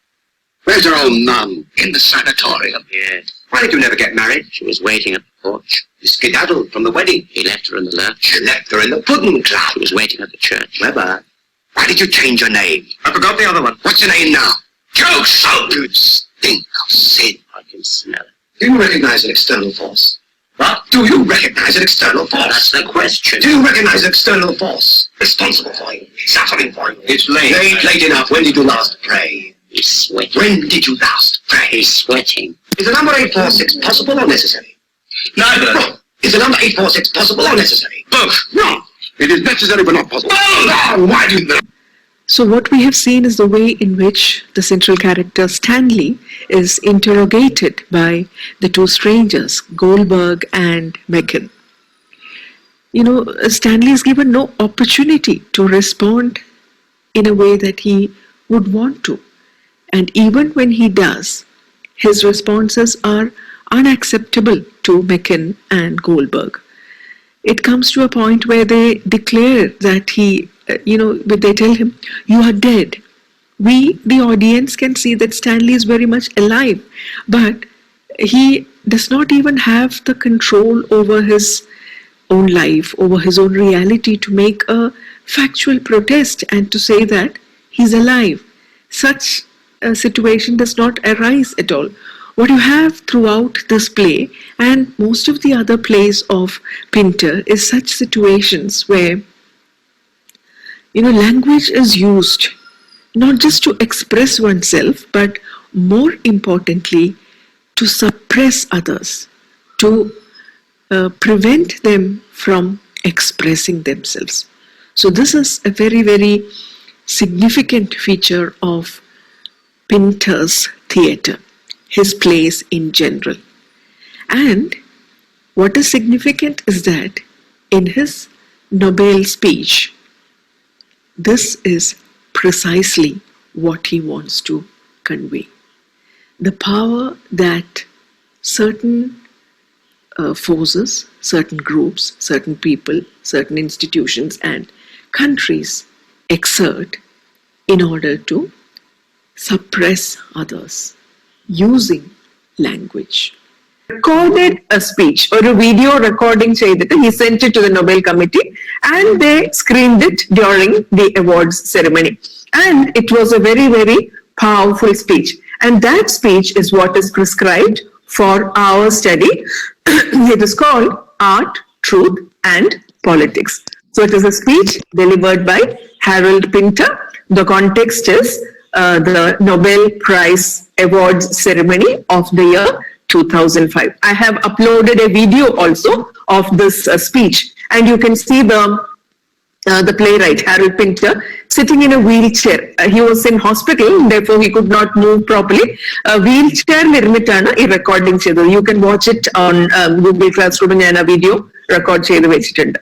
Where's your old mum? In the sanatorium. Yes. Why did you never get married? She was waiting at the porch. You skedaddled from the wedding. He left her in the lurch. You left her in the pudding She cloud. was waiting at the church. Weber, why did you change your name? I forgot the other one. What's your name now? Joe Soap! You stink of sin. I can smell it. Do you recognize an external force? What? Do you recognize an external That's force? the question. Do you recognize an external force? Responsible for you, suffering for you. It's late. Late enough. When did you last pray? He's sweating. When did you last pray? He's sweating. Is the number 846 possible or necessary? Neither. Wrong. Is the number 846 possible or necessary? Both. Wrong. It is necessary but not possible. Wrong. Why do you know? So what we have seen is the way in which the central character Stanley is interrogated by the two strangers, Goldberg and Mecken. You know, Stanley is given no opportunity to respond in a way that he would want to. And even when he does, his responses are unacceptable to Mecken and Goldberg. It comes to a point where they declare that they tell him, you are dead. We, the audience, can see that Stanley is very much alive, but he does not even have the control over his own life, over his own reality to make a factual protest and to say that he's alive. Such a situation does not arise at all. What you have throughout this play and most of the other plays of Pinter is such situations where language is used not just to express oneself, but more importantly, to suppress others, to prevent them from expressing themselves. So this is a very, very significant feature of Pinter's theatre, his plays in general. And what is significant is that in his Nobel speech, this is precisely what he wants to convey. The power that certain forces, certain groups, certain people, certain institutions and countries exert in order to suppress others using language. Recorded a speech or a video recording ചെയ്തിട്ട് he sent it to the Nobel Committee and they screened it during the awards ceremony. And it was a very, very powerful speech. And that speech is what is prescribed for our study. It is called Art, Truth and Politics. So it is a speech delivered by Harold Pinter. The context is the Nobel Prize Awards ceremony of the year 2005. I have uploaded a video also of this speech, and you can see the playwright Harold Pinter sitting in a wheelchair. He was in hospital, therefore he could not move properly. Wheelchair nirmittana ee recording cheythu. You can watch it on Google Classroom. ഞാൻ ആ video record ചെയ്ത് വെച്ചിട്ടുണ്ട്.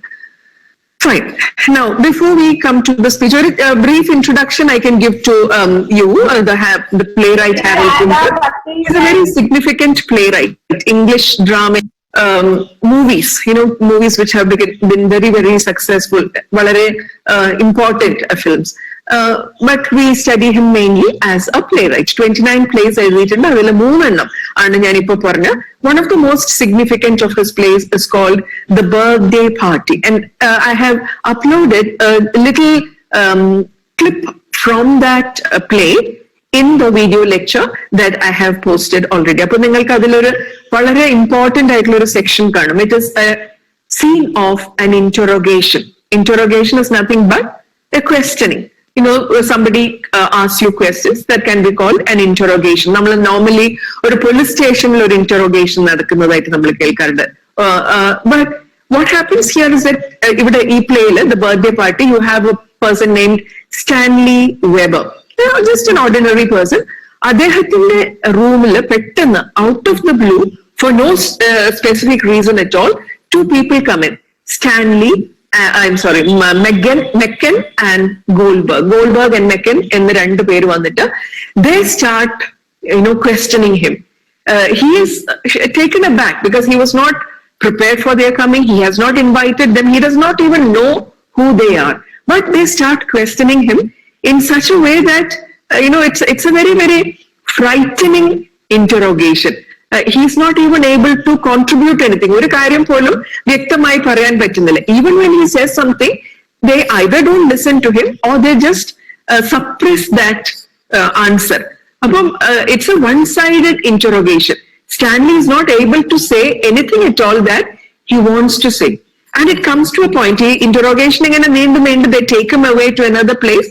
Fine. Now, before we come to the speech, a brief introduction I can give to you, the playwright Harold Pinter. He's a very significant playwright. English drama, movies, movies which have been very, very successful, വളരെ important films. But we study him mainly as a playwright. 29 plays എഴുതിയിട്ടുണ്ട്. അതിൽ 3 എണ്ണം ആണ് ഞാനിപ്പോ പറഞ്ഞ. One of the most significant of his plays is called The Birthday Party. And I have uploaded a little clip from that play in the video lecture that I have posted already. അപ്പോൾ നിങ്ങൾക്ക് അതിലൊരു വളരെ important ആയിട്ടുള്ള ഒരു section കാണും. It is a scene of an interrogation. Interrogation is nothing but a questioning. Somebody asks you questions, that can be called an interrogation. നമ്മൾ normally ഒരു police stationൽ ഒരു interrogation നടക്കുന്നതായിട്ട് നമ്മൾ കേൾക്കാറുണ്ട്. But what happens here is that ഇവിടെ ഈ playയിൽ The Birthday Party, you have a person named Stanley Weber. Just an ordinary person. അദ്ദേഹത്തിന്റെ റൂമിൽ പെട്ടെന്ന് out of the blue, for no specific reason at all, 2 people come in, Stanley I'm sorry, Mecken and Goldberg and Mecken എന്ന രണ്ട് പേര് വന്നിട്ട് they start questioning him. He is taken aback because he was not prepared for their coming. He has not invited them. He does not even know who they are. But they start questioning him in such a way that it's a very, very frightening interrogation. He's not even able to contribute anything. ഒരു കാര്യം പോലും വ്യക്തമായി പറയാൻ പറ്റുന്നില്ല. Even when he says something, they either don't listen to him or they just suppress that answer. അപ്പം it's a one-sided interrogation. Stanley is not able to say anything at all that he wants to say. And it comes to a point, interrogation ഇങ്ങനെ നീണ്ടു they take him away to another place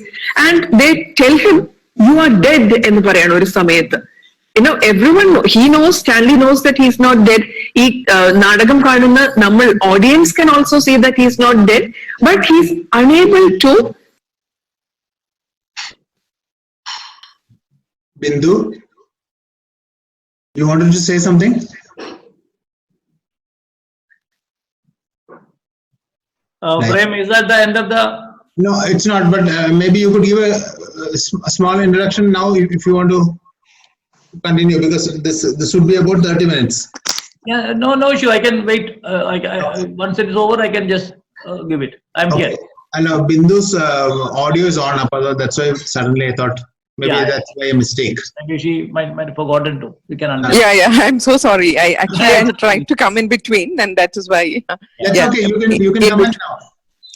and they tell him, you are dead എന്ന് പറയാണ് ഒരു സമയത്ത്. Everyone he knows, Stanley knows that he's not dead. ഈ നാടകം കാണുന്ന നമ്മൾ audience can also see that he's not dead, but he's unable to. Bindu, you wanted to say something? Prem, is that the end of the? No, it's not, but maybe you could give a small introduction now if you want to continue, because this would be about 30 minutes. Yeah, no issue. I can wait. Once it is over, I can just give it. I'm Okay. here. I know Bindu's audio is on, Apollo. That's why suddenly I thought maybe that's by a mistake. Maybe she might have forgotten to. We can understand. Yeah. I'm so sorry. I tried to come in between, and that is why. That's okay. You can comment now.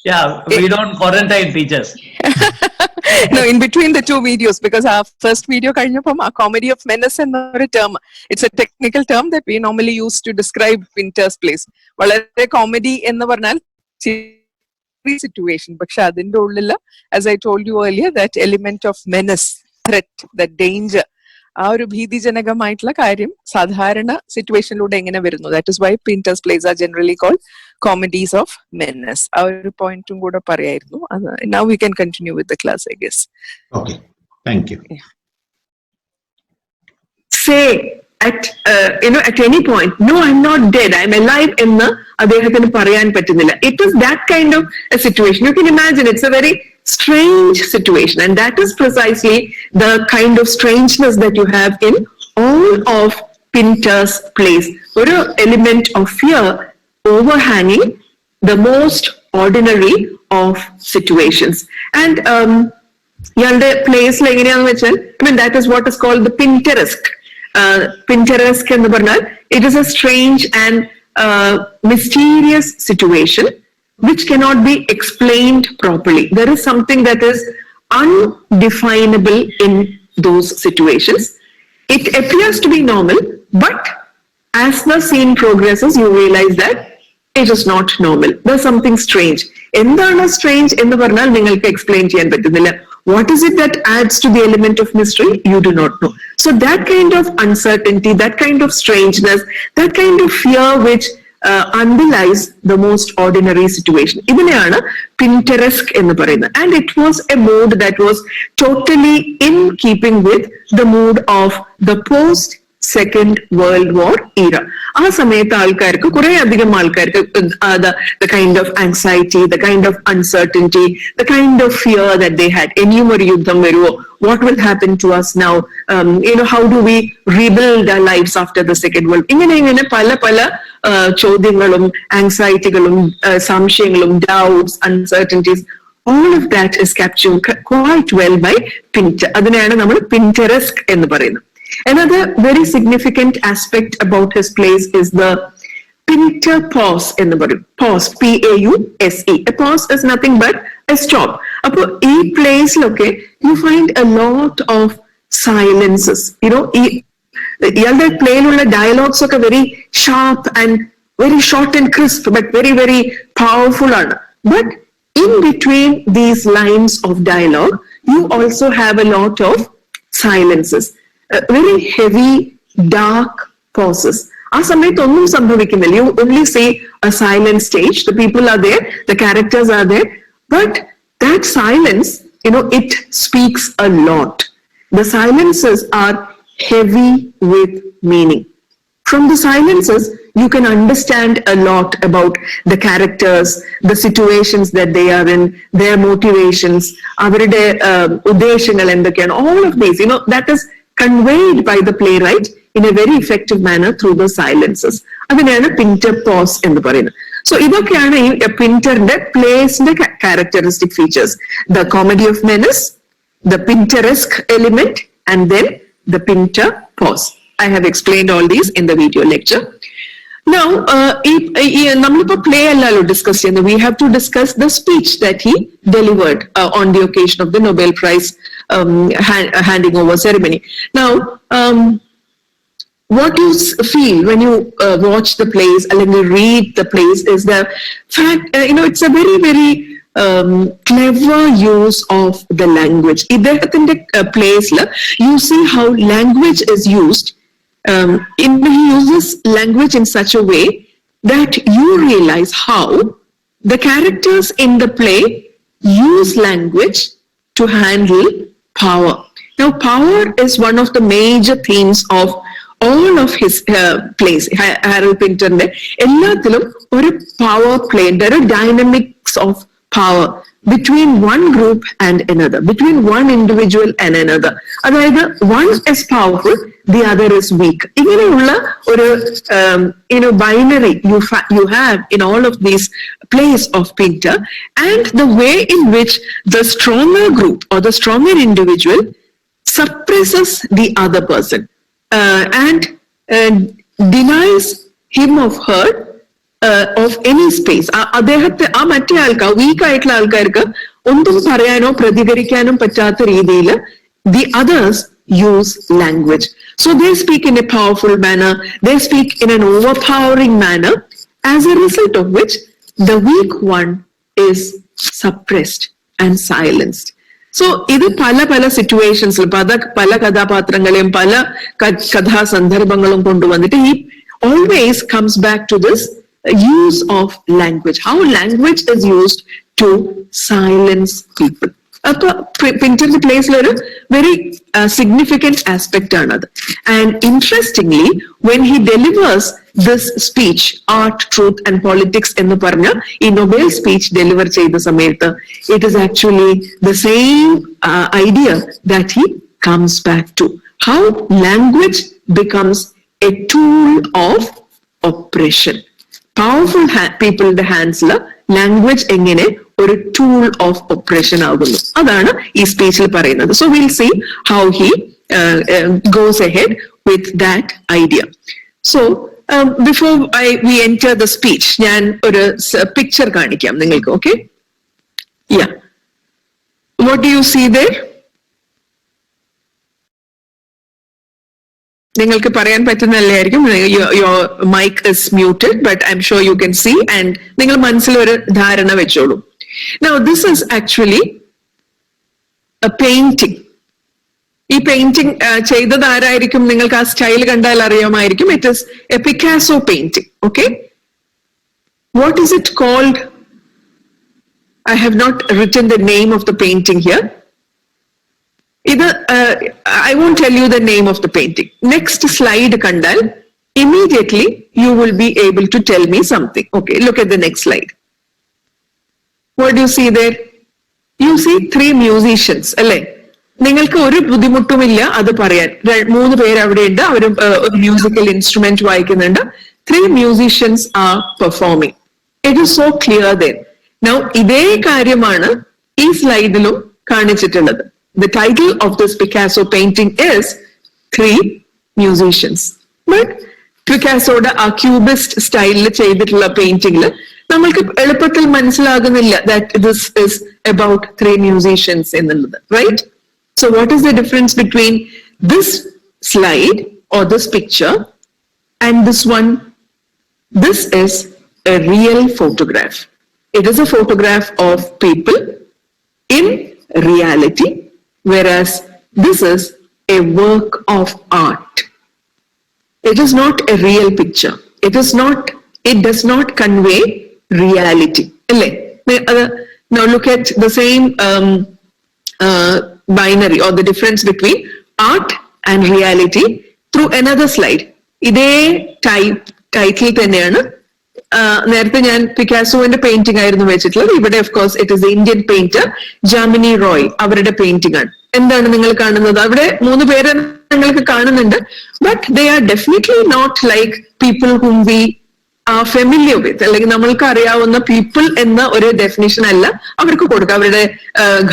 Yeah, we don't quarantine teachers. No, in between the two videos, because our first video കഴിഞ്ഞപ്പം a comedy of menace എന്നൊരു term, it's a technical term that we normally use to describe Pinter's plays. വളരെ comedy എന്ന് പറഞ്ഞാൽ situation, പക്ഷെ അതിന്റെ ഉള്ളില്, as I told you earlier, that element of menace, threat, that danger, ആ ഒരു ഭീതിജനകമായിട്ടുള്ള കാര്യം സാധാരണ സിറ്റുവേഷനിലൂടെ എങ്ങനെ വരുന്നു. That is why Pinter's plays are generally called comedies of menace. ആ ഒരു പോയിന്റും കൂടെ പറയായിരുന്നു. Now we can continue with the class, I guess. Okay, thank you. Yeah. Say at at any point, no, I'm not dead, I'm alive എന്ന് അദ്ദേഹത്തിന് പറയാൻ പറ്റുന്നില്ല. It is that kind of a situation. You can imagine it's a very strange situation, and that is precisely the kind of strangeness that you have in all of Pinter's plays. ഒരു element of fear overhanging the most ordinary of situations. And ഇയാളുടെ പ്ലേസിൽ എങ്ങനെയാന്ന് വെച്ചാൽ, that is what is called the Pinteresque. Pinteresque എന്ന് പറഞ്ഞാൽ it is a strange and mysterious situation which cannot be explained properly. There is something that is undefinable in those situations. It appears to be normal, but as the scene progresses, you realize that it is not normal. There's something strange. എന്താണ് strange എന്ന് പറഞ്ഞാൽ നിങ്ങൾക്ക് explain ചെയ്യാൻ പറ്റുന്നില്ല. What is it that adds to the element of mystery? You do not know. So that kind of uncertainty, that kind of strangeness, that kind of fear which underlies the most ordinary situation. ഇതിനെയാണ് Pinteresque എന്ന് പറയുന്നത്. And it was a mood that was totally in keeping with the mood of the post-Second World War era. ആ സമയത്ത് ആൾക്കാർക്ക്, കുറെ അധികം ആൾക്കാർക്ക് the kind of anxiety, the kind of uncertainty, the kind of fear that they had. ഇനിയും ഒരു യുദ്ധം വരുമോ? What will happen to us now? How do we rebuild our lives after the Second World? ഇങ്ങനെ പല ചോദ്യങ്ങളും ആങ്സൈറ്റികളും സംശയങ്ങളും doubts, uncertainties, all of that is captured quite well by Pinter. അതിനെയാണ് നമ്മൾ Pinteresque എന്ന് പറയുന്നത്. Another very significant aspect about his plays is the Pinter pause in the word. Pause, P-A-U-S-E. A pause is nothing but a stop. Appo ee plays you find a lot of silences. Iyalde play ulla dialogues are very sharp and very short and crisp, but very, very powerful. But in between these lines of dialogue, you also have a lot of silences. Very heavy, dark pauses. ആ സമയത്ത് ഒന്നും സംഭവിക്കുന്നില്ല. You only see a silent stage. The people are there, the characters are there, but that silence, it speaks a lot. The silences are heavy with meaning. From the silences, you can understand a lot about the characters, the situations that they are in, their motivations, അവരുടെ ഉദ്ദേശങ്ങൾ എന്തൊക്കെയാണ്, all of these, that is conveyed by the playwright in a very effective manner through the silences. അതിനെയാണ് Pinter pause എന്ന് പറയുന്നത്. So ഇതൊക്കെയാണ് ഈ Pinterന്റെ പ്ലേസിന്റെ characteristic features. The comedy of menace, the Pinteresque element, and then the Pinter pause. I have explained all these in the video lecture. Now, നമ്മളിപ്പോ play അല്ലല്ലോ discuss ചെയ്യുന്നത്. We have to discuss the speech that he delivered on the occasion of the Nobel Prize handing over ceremony. Now, what you feel when you watch the plays and when you read the plays is the fact, it's a very, very clever use of the language. ഇദ്ദേഹത്തിന്റെ plays, you see how language is used. He uses language in such a way that you realize how the characters in the play use language to handle power. Now, power is one of the major themes of all of his plays. Harold Pinterന്റെ എല്ലാത്തിലും ഒരു power play, there are dynamics of power between one group and another, between one individual and another. അതായത് one is powerful, the other is weak. ഇങ്ങനെയുള്ള ഒരു binary you have in all of these plays of Pinter, and the way in which the stronger group or the stronger individual suppresses the other person and denies him of her of any space. അദ്ദേഹത്തെ മറ്റേ ആൾക്കാർ week ആയിട്ടുള്ള ആൾക്കാർക്ക് ഒന്നും പറയാനോ പ്രതികരിക്കാനോ പറ്റാത്ത രീതിയിൽ the others use language. So they speak in a powerful manner, they speak in an overpowering manner, as a result of which the weak one is suppressed and silenced. So ഇത് പല സിറ്റുവേഷൻസിൽ പല കഥാപാത്രങ്ങളെയും പല കഥാസന്ദർഭങ്ങളും കൊണ്ടുവന്നിട്ട് he always comes back to this use of language, how language is used to silence people. അപ്പൊ Pinter's place ഒരു very significant aspect ആണത്. And interestingly, when he delivers this speech, Art, Truth and Politics എന്ന് പറഞ്ഞ ഈ Nobel speech deliver ചെയ്ത സമയത്ത് it is actually the same idea that he comes back to, how language becomes a tool of oppression. Powerful people's hands language എങ്ങനെ ഒരു tool of oppression ആകുന്നു, അതാണ് ഈ സ്പീച്ചിൽ പറയുന്നത്. So will see how he goes ahead with that idea. So before we enter the speech, ഞാൻ ഒരു picture കാണിക്കാം നിങ്ങൾക്ക്. Okay, yeah, what do you see there? നിങ്ങൾക്ക് പറയാൻ പറ്റുന്നല്ലായിരിക്കും, your mic is muted, but I am sure you can see, and നിങ്ങൾ മനസ്സിലൊരു ധാരണ വെച്ചോളൂ. Now, this is actually a painting. ഈ പെയിന്റിംഗ് ചെയ്തത് ആരായിരിക്കും? നിങ്ങൾക്ക് ആ സ്റ്റൈൽ കണ്ടാൽ അറിയാമായിരിക്കും. It is a Picasso painting. Okay, what is it called? I have not written the name of the painting here. I won't tell you the name of the painting. Next slide kandal, immediately you will be able to tell me something. Okay, look at the next slide. What do you see there? You see 3 musicians, അല്ലേ? നിങ്ങൾക്ക് ഒരു ബുദ്ധിമുട്ടുമില്ല അത് പറയാൻ. 3 പേര് അവിടെ ഉണ്ട്, അവർ musical instrument വായിക്കുന്നുണ്ട്. 3 musicians are performing. It is so clear there. Now, ഇതേ കാര്യമാണ് ഈ സ്ലൈഡിലും കാണിച്ചിട്ടുള്ളത്. The title of this Picasso painting is 3 musicians. But Picassoയുടെ ആ ക്യൂബിസ്റ്റ് സ്റ്റൈലിൽ ചെയ്തിട്ടുള്ള പെയിന്റിംഗിൽ നമ്മൾക്ക് എളുപ്പത്തിൽ മനസ്സിലാകുന്നില്ല that this is about 3 musicians എന്നുള്ളത്, right? So what is the difference between this slide or this picture and this one? This is a real photograph. It is a photograph of people in reality, whereas this is a work of art. It is not a real picture. It does not convey reality. Now look at the same binary or the difference between art and reality through another slide. Idey type title തന്നെയാണ്. നേരത്തെ ഞാൻ പിക്കാസോന്റെ painting ആയിരുന്നു വെച്ചിട്ടുള്ളത്. ഇവിടെ of course it is Indian painter Jamini Roy, അവരുടെ painting ആണ്. എന്താണ് നിങ്ങൾ കാണുന്നത്? അവിടെ 3 പേര് നിങ്ങൾക്ക് കാണുന്നുണ്ട്. But they are definitely not like people whom we are familiar with, അല്ലെങ്കിൽ നമ്മൾക്ക് അറിയാവുന്ന പീപ്പിൾ എന്ന ഒരു ഡെഫിനിഷൻ അല്ല അവർക്ക് കൊടുക്കുക. അവരുടെ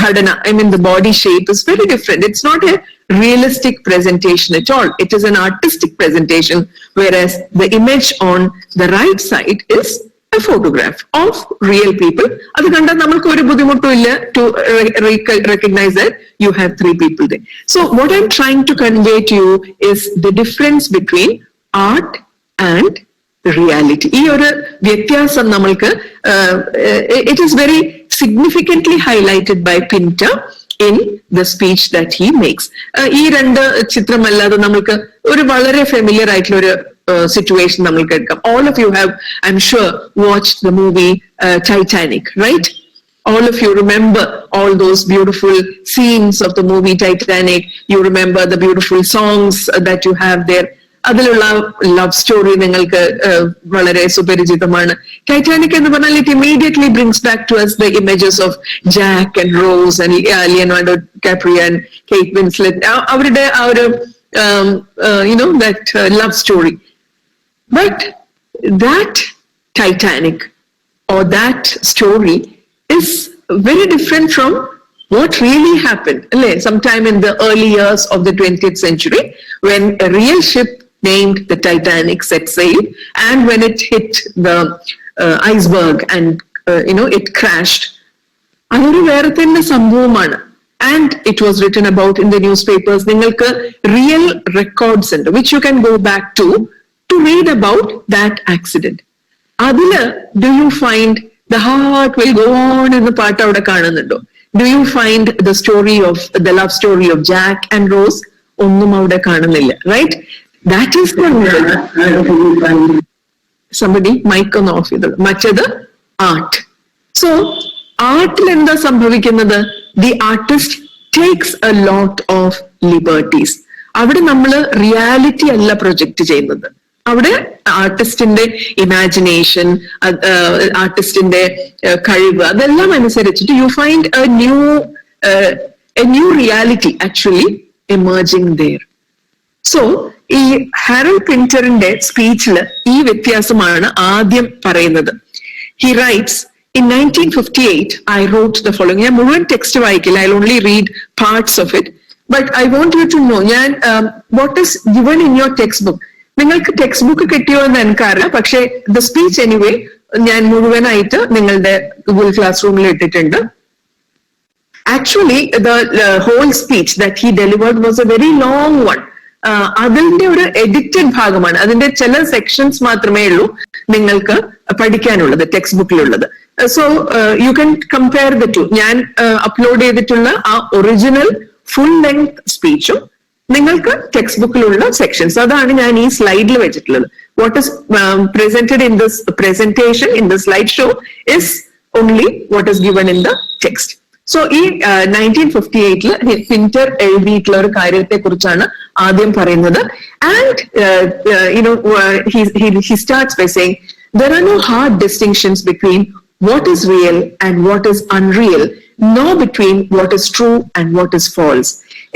ഘടന, I mean the body shape is very different. It's not a realistic presentation at all. It is an artistic presentation, whereas the image on the right side is a photograph of real people. Adu kanda namakku oru buddimuttu illa to recognize that you have 3 people there. So what I'm trying to convey to you is the difference between art and reality. Ee oru vyathyasam namakku it is very significantly highlighted by Pinter in the speech that he makes. ഈ 2 ചിത്രമല്ലാതെ നമുക്ക് ഒരു വളരെ familiar ആയിട്ടുള്ള ഒരു situation നമ്മൾക്ക് എടുക്കാം. All of you have, I'm sure, watched the movie Titanic, right? All of you remember all those beautiful scenes of the movie Titanic. You remember the beautiful songs that you have there. അതിലുള്ള love story നിങ്ങൾക്ക് വളരെ സുപരിചിതമാണ്. Titanic എന്ന് പറഞ്ഞാൽ it immediately brings back to us the images of Jack and Rose and Leonardo DiCaprio and Kate Winslet. അവരുടെ ആ ഒരു that love story. But that Titanic or that story is very different from what really happened sometime in the early years of the 20th century, when a real ship named the Titanic set sail, and when it hit the iceberg and it crashed. അതൊരു വേറെ തന്നെ സംഭവമാണ്. And it was written about in the newspapers. നിങ്ങൾക്ക് real records ഉണ്ട് which you can go back to read about that accident. അതില് do you find the heart will go on എന്ന പാട്ട് അവിടെ കാണുന്നുണ്ടോ? Do you find the story of the love story of Jack and Rose? ഒന്നും അവിടെ കാണുന്നില്ല, right? That is the somebody mic on off ചെയ്തത്. മറ്റത് art. So ആർട്ടിൽ എന്താ സംഭവിക്കുന്നത്? The artist takes a lot of liberties. അവിടെ നമ്മൾ റിയാലിറ്റി അല്ല പ്രൊജക്ട് ചെയ്യുന്നത്. അവിടെ ആർട്ടിസ്റ്റിന്റെ ഇമാജിനേഷൻ, ആർട്ടിസ്റ്റിന്റെ കഴിവ്, അതെല്ലാം അനുസരിച്ചിട്ട് you find a new reality actually emerging there. So ഈ ഹാരൾഡ് പിന്ററിന്റെ സ്പീച്ചില് ഈ വ്യത്യാസമാണ് ആദ്യം പറയുന്നത്. He writes, in 1958 I wrote the following. ഞാൻ മുഴുവൻ ടെക്സ്റ്റ് വായിക്കില്ല, I'll only read parts of it, but I want you to know ഞാൻ what is given in your textbook. നിങ്ങൾക്ക് ടെക്സ്റ്റ് ബുക്ക് കിട്ടിയോ എന്ന് എനിക്കറിയില്ല, പക്ഷേ the speech anyway ഞാൻ മുഴുവനായിട്ട് നിങ്ങളുടെ ഗൂഗിൾ ക്ലാസ് റൂമിൽ ഇട്ടിട്ടുണ്ട്. Actually the whole speech that he delivered was a very long one. അതിന്റെ ഒരു എഡിറ്റഡ് ഭാഗമാണ്. അതിന്റെ ചില സെക്ഷൻസ് മാത്രമേ ഉള്ളൂ നിങ്ങൾക്ക് പഠിക്കാനുള്ളത് ടെക്സ്റ്റ് ബുക്കിലുള്ളത്. So you can compare the two. ഞാൻ അപ്ലോഡ് ചെയ്തിട്ടുള്ള ആ ഒറിജിനൽ ഫുൾ ലെങ്ത് സ്പീച്ചും നിങ്ങൾക്ക് ടെക്സ്റ്റ് ബുക്കിലുള്ള സെക്ഷൻസ്, അതാണ് ഞാൻ ഈ സ്ലൈഡിൽ വെച്ചിട്ടുള്ളത്. What is presented in this presentation in the slideshow is only what is given in the text. So ഈ 1958 പിന്റർ എഴുതിയിട്ടുള്ള ഒരു കാര്യത്തെ കുറിച്ചാണ് ആദ്യം പറയുന്നത്. And he starts by saying there are no hard distinctions between what is real and what is unreal, nor between what is true and what is false.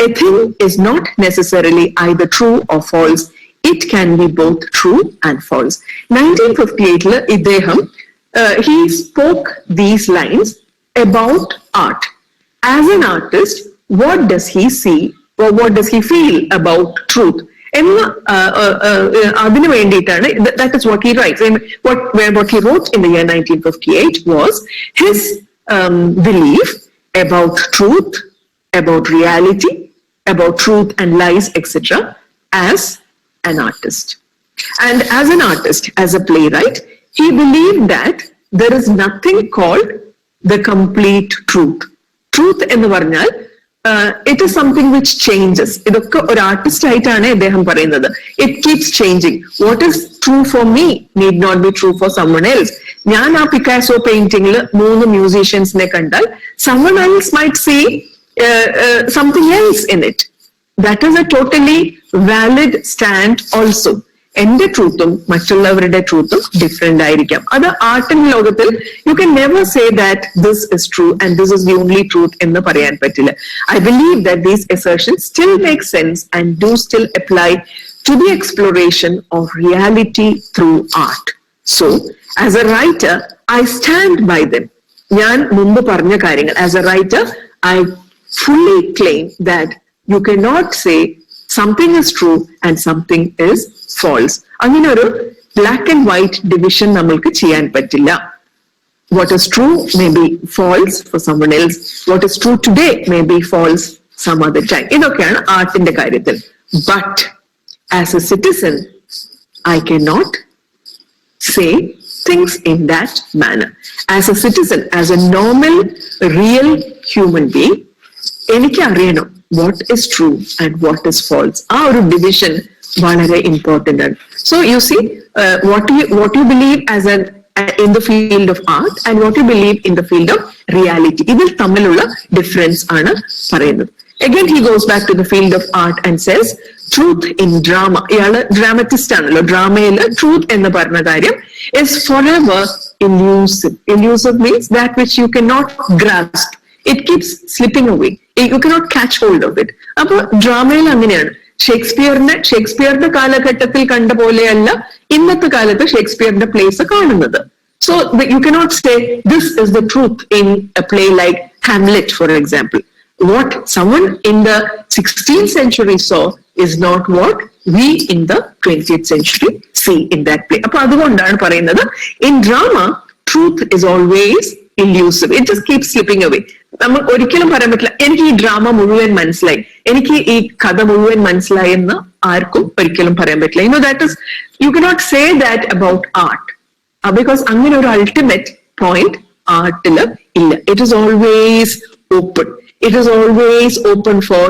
A thing is not necessarily either true or false. It can be both true and false. 1958 ഇദ്ദേഹം he spoke these lines about art. As an artist, what does he see or what does he feel about truth? അതിനു വേണ്ടിയിട്ടാണ്, that is what he writes. And what he wrote in the year 1958 was his belief about truth, about reality, about truth and lies, etc. as an artist. And as an artist, as a playwright, he believed that there is nothing called the complete truth. Truth എന്ന് പറഞ്ഞാൽ it is something which changes. ഇതൊക്കെ ഒരു artist ആയിട്ടാണ് അദ്ദേഹം പറയുന്നത്. It keeps changing. What is true for me need not be true for someone else. ഞാൻ ആ Picasso പെയിന്റിംഗിൽ 3 മ്യൂസീഷ്യൻസിനെ കണ്ടാൽ someone else might see something else in it. That is a totally valid stand also. എന്റെ ട്രൂത്തും മറ്റുള്ളവരുടെ ട്രൂത്തും different ആയിരിക്കാം. അത് ആർട്ടിന്റെ ലോകത്തിൽ you can never say that this is true and this is the only truth എന്ന് പറയാൻ പറ്റില്ല. I believe that these assertions still make sense and do still apply to the exploration of reality through art. So as a writer I stand by them. ഞാൻ മുമ്പ് പറഞ്ഞ കാര്യങ്ങൾ as a writer I fully claim that you cannot say something is true and something is false. അങ്ങനെ ഒരു black and white division നമ്മൾക്ക് ചെയ്യാൻ പറ്റില്ല. What is true may be false for someone else. What is true today may be false some other time. ഇതൊക്കെയാണ് ആർട്ടിന്റെ കാര്യത്തിൽ. But as a citizen, I cannot say things in that manner. As a citizen, as a normal, real human being, എനിക്ക് അറിയണം what is true and what is false. ആ ഒരു division വളരെ important ആണ്. So you C what you believe as an in the field of art and what you believe in the field of reality, ഇതിൽ തമ്മിലുള്ള difference ആണ് പറയുന്നത്. Again he goes back to the field of art and says truth in drama. ഇയാള് ഡ്രാമറ്റിസ്റ്റ് ആണല്ലോ. ഡ്രാമയില് truth എന്ന് പറഞ്ഞ കാര്യം is forever elusive. Elusive means that which you cannot grasp. It keeps slipping away. You cannot catch hold of it. അപ്പൊ ഡ്രാമയിൽ അങ്ങനെയാണ്. ഷേക്സ്പിയറിന്റെ കാലഘട്ടത്തിൽ കണ്ട പോലെയല്ല ഇന്നത്തെ കാലത്ത് ഷേക്സ്പിയറിന്റെ പ്ലേസ് കാണുന്നത്. So you cannot say this is the truth in a play like Hamlet, for example. What someone in the 16th century saw is not what we in the 20th century see in that play. അപ്പൊ അതുകൊണ്ടാണ് പറയുന്നത് in drama truth is always elusive. It just keeps slipping away. നമ്മൾ ഒരിക്കലും പറയാൻ പറ്റില്ല എനിക്ക് ഈ drama മുഴുവൻ മനസ്സിലായി, എനിക്ക് ഈ കഥ മുഴുവൻ മനസ്സിലായി എന്ന് ആർക്കും ഒരിക്കലും പറയാൻ പറ്റില്ല. That is, you cannot say that about art because അങ്ങനെ ഒരു ultimate point ആർട്ടില് ഇല്ല. It is always open. It is always open for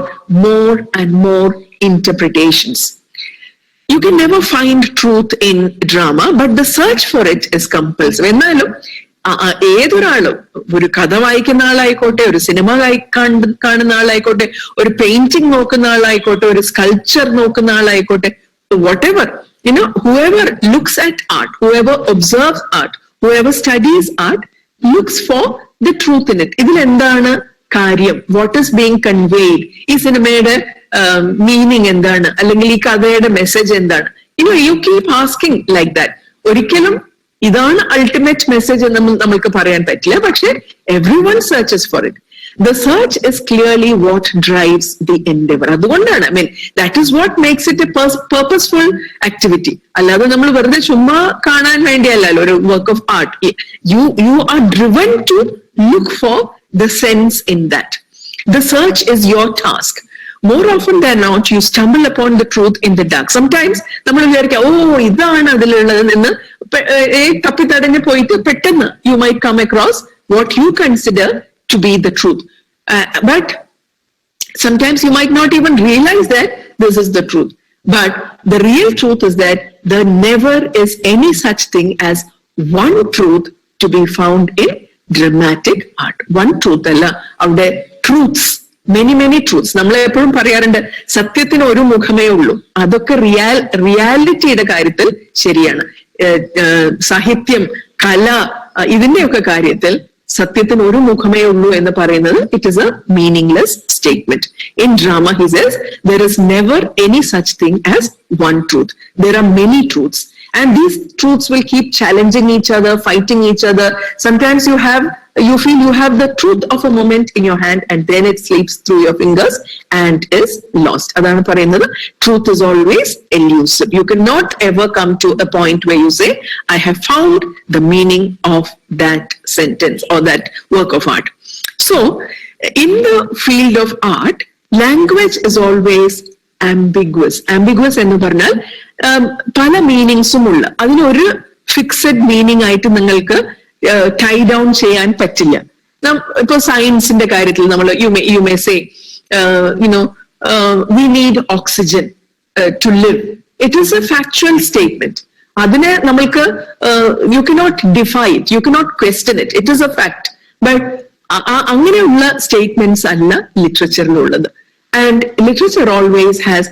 more and more interpretations. You can never find truth in drama, but the search for it is compulsory. എന്നാലും ഏതൊരാളും ഒരു കഥ വായിക്കുന്ന ആളായിക്കോട്ടെ, ഒരു cinema കാണുന്ന ആളായിക്കോട്ടെ, ഒരു പെയിന്റിംഗ് നോക്കുന്ന ആളായിക്കോട്ടെ, ഒരു സ്കൾപ്ചർ നോക്കുന്ന ആളായിക്കോട്ടെ, whatever, whoever looks at art, whoever observes art, whoever studies art looks for the truth in it. ഇതിൽ എന്താണ് കാര്യം? What is being conveyed? ഈ സിനിമയുടെ മീനിങ് എന്താണ്? അല്ലെങ്കിൽ ഈ കഥയുടെ മെസ്സേജ് എന്താണ്? You keep asking like that. ഒരിക്കലും ഇതാണ് അൾട്ടിമേറ്റ് മെസ്സേജ് എന്ന് നമ്മൾക്ക് പറയാൻ പറ്റില്ല. പക്ഷെ every one searches for it. The search is clearly what drives the endeavor. അതുകൊണ്ടാണ് that is what makes it a purposeful activity. അല്ലാതെ നമ്മൾ വെറുതെ ചുമ്മാ കാണാൻ വേണ്ടിയല്ലല്ലോ ഒരു work of art. You are driven to look for the sense in that. The search is your task. More often than not, you stumble upon the truth in the dark. Sometimes നമ്മൾ വിചാരിക്കാം ഇതാണ് അതിലുള്ളത് എന്ന് തപ്പിത്തടഞ്ഞ് പോയിട്ട് പെട്ടെന്ന് you might come across what you consider to be the truth. But sometimes you might not even realize that this is the truth. But the real truth is that there never is any such thing as one truth to be found in dramatic art. One truth alla, avade truths, many truths. നമ്മൾ എപ്പോഴും പറയാറുണ്ട് സത്യത്തിന് ഒരു മുഖമേ ഉള്ളൂ. അതൊക്കെ റിയാലിറ്റിയുടെ കാര്യത്തിൽ ശരിയാണ്. സാഹിത്യം, കല, ഇതിന്റെയൊക്കെ കാര്യത്തിൽ സത്യത്തിന് ഒരു മുഖമേ ഉള്ളൂ എന്ന് പറയുന്നത് it is a meaningless statement. In drama he says there is never any such thing as one truth. There are many truths and these truths will keep challenging each other, fighting each other. Sometimes you feel you have the truth of a moment in your hand and then it slips through your fingers and is lost. Adana parayunnathu truth is always elusive. You cannot ever come to a point where you say I have found the meaning of that sentence or that work of art. So in the field of art, language is always ambiguous എന്ന് പറഞ്ഞാൽ പല മീനിങ്സും ഉള്ള, അതിനൊരു fixed meaning ആയിട്ട് നിങ്ങൾക്ക് tie down ചെയ്യാൻ പറ്റില്ല. ഇപ്പൊ സയൻസിന്റെ കാര്യത്തിൽ നമ്മൾ you may say we need oxygen to live. It is a factual statement. അതിനെ നമ്മൾക്ക് you cannot defy it, you cannot question it, it is a fact. But അങ്ങനെയുള്ള സ്റ്റേറ്റ്മെന്റ്സ് അല്ല ലിറ്ററേച്ചറിലുള്ളത്. And literature always has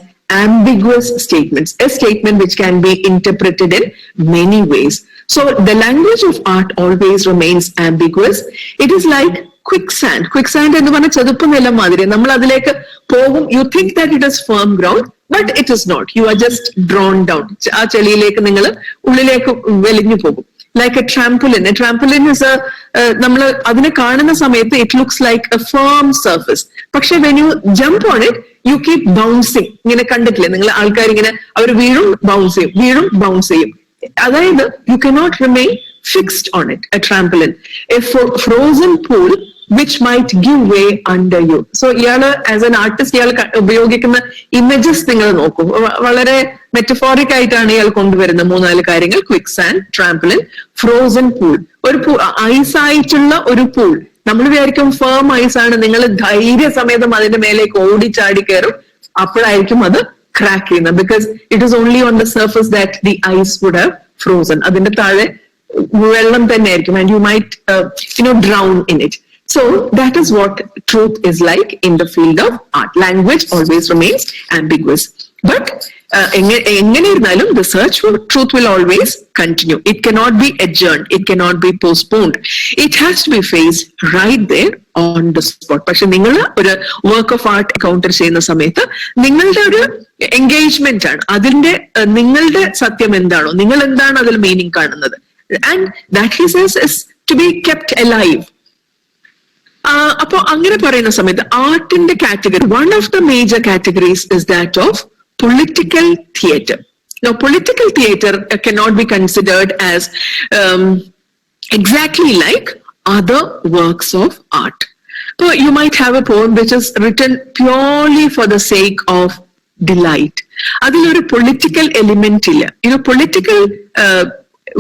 ambiguous statements, a statement which can be interpreted in many ways. So the language of art always remains ambiguous. It is like quicksand. Quicksand എന്ന് പറഞ്ഞ ചെതുപ്പ് നിലം മാതിരി നമ്മൾ അതിലേക്ക് പോകും. You think that it is firm ground, but it is not. You are just drawn down. ആ ചെളിയിലേക്ക് നിങ്ങൾ ഉള്ളിലേക്ക് വലിഞ്ഞു പോകും. Like a trampoline. A trampoline is നമ്മൾ അതിനെ കാണുന്ന സമയത്ത് it looks like a firm surface. പക്ഷെ when you jump on it, you keep bouncing. ഇങ്ങനെ കണ്ടിട്ടില്ലേ നിങ്ങൾ ആൾക്കാർ ഇങ്ങനെ അവർ വീഴും ബൗൺസ് ചെയ്യും, വീഴും ബൗൺസ് ചെയ്യും. അതായത് you cannot remain fixed on it. A trampoline, a frozen pool which might give way under you. So ഇയാള് ആസ് എൻ ആർട്ടിസ്റ്റ് ഇയാൾ ഉപയോഗിക്കുന്ന ഇമേജസ് നിങ്ങൾ നോക്കും. വളരെ മെറ്റഫോറിക് ആയിട്ടാണ് ഇയാൾ കൊണ്ടുവരുന്ന 3-4 കാര്യങ്ങൾ. Quicksand, trampoline, frozen pool. ഒരു ഐസ് ആയിട്ടുള്ള ഒരു പൂൾ. നമ്മൾ വിചാരിക്കും ഫേം ഐസ് ആണ്, നിങ്ങൾ ധൈര്യസമേതം അതിന്റെ മേലേക്ക് ഓടിച്ചാടി കയറും, അപ്പോഴായിരിക്കും അത് ക്രാക്ക് ചെയ്യുന്നത്. Because it is only on the surface that the ice would have frozen. അതിന്റെ താഴെ വെള്ളം തന്നെ ആയിരിക്കും, and you might drown in it. So that is what truth is like in the field of art. Language always remains ambiguous. But the search for truth will always continue. It cannot be adjourned. It cannot be postponed. It has to be faced right there on the spot. പക്ഷെ നിങ്ങൾ ഒരു work of art encounter ചെയ്യുന്ന സമയത്ത് നിങ്ങളുടെ ഒരു engagement ആണ് അതിന്റെ, നിങ്ങളുടെ സത്യം എന്താണോ, നിങ്ങൾ എന്താണ് അതിൽ മീനിങ് കാണുന്നത്, and that he says is to be kept alive. അപ്പൊ അങ്ങനെ പറയുന്ന സമയത്ത് ആർട്ടിന്റെ category, one of the major categories is that of political theatre. Now, political theatre cannot be considered as exactly like other works of art. So you might have a poem which is written purely for the sake of delight. Adilore political element illa. Political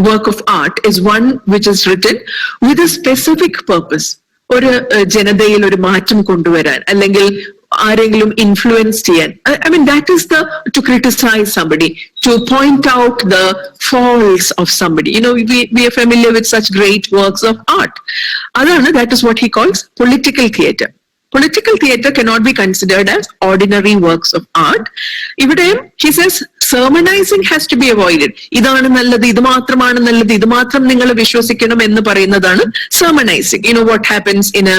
work of art is one which is written with a specific purpose. ഒരു ജനതയിൽ ഒരു മാറ്റം കൊണ്ടുവരാൻ, അല്ലെങ്കിൽ ആരെങ്കിലും influence ചെയ്യാൻ. I mean, that is to criticize somebody, to point out the faults of somebody. We are familiar with such great works of art. That is what he calls political theatre. Political theatre cannot be considered as ordinary works of art. ഇവിടെ he says sermonizing has to be avoided. ഇതാണ് നല്ലത്, ഇത് മാത്രമാണ് നല്ലത്, ഇത് മാത്രം നിങ്ങൾ വിശ്വസിക്കണം എന്ന് പറയുന്നതാണ് sermonizing. What happens in a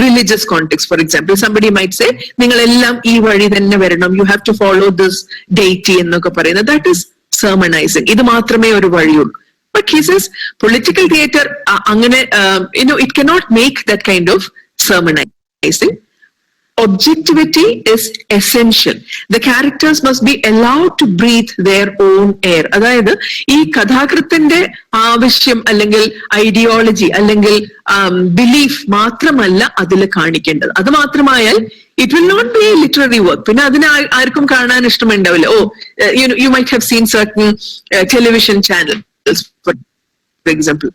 religious context, for example, somebody might say നിങ്ങളെല്ലാം ഈ വഴി തന്നെ വരണം, you have to follow this deity എന്നൊക്കെ പറയുന്നത്. That is sermonizing. ഇത് മാത്രമേ ഒരു വഴിയുള്ളൂ. But he says political theatre അങ്ങനെ it cannot make that kind of sermonizing. Objectivity is essential. The characters must be allowed to breathe their own air. അതായത് ഈ കഥാകൃത്തിന്റെ ആവശ്യം അല്ലെങ്കിൽ ഐഡിയോളജി അല്ലെങ്കിൽ ബിലീഫ് മാത്രമല്ല അതിൽ കാണിക്കേണ്ടത്. അത് മാത്രമായാൽ it will not be a literary work. പിന്നെ അതിന് ആർക്കും കാണാൻ ഇഷ്ടമുണ്ടാവില്ല. You might have seen certain television channels, for example.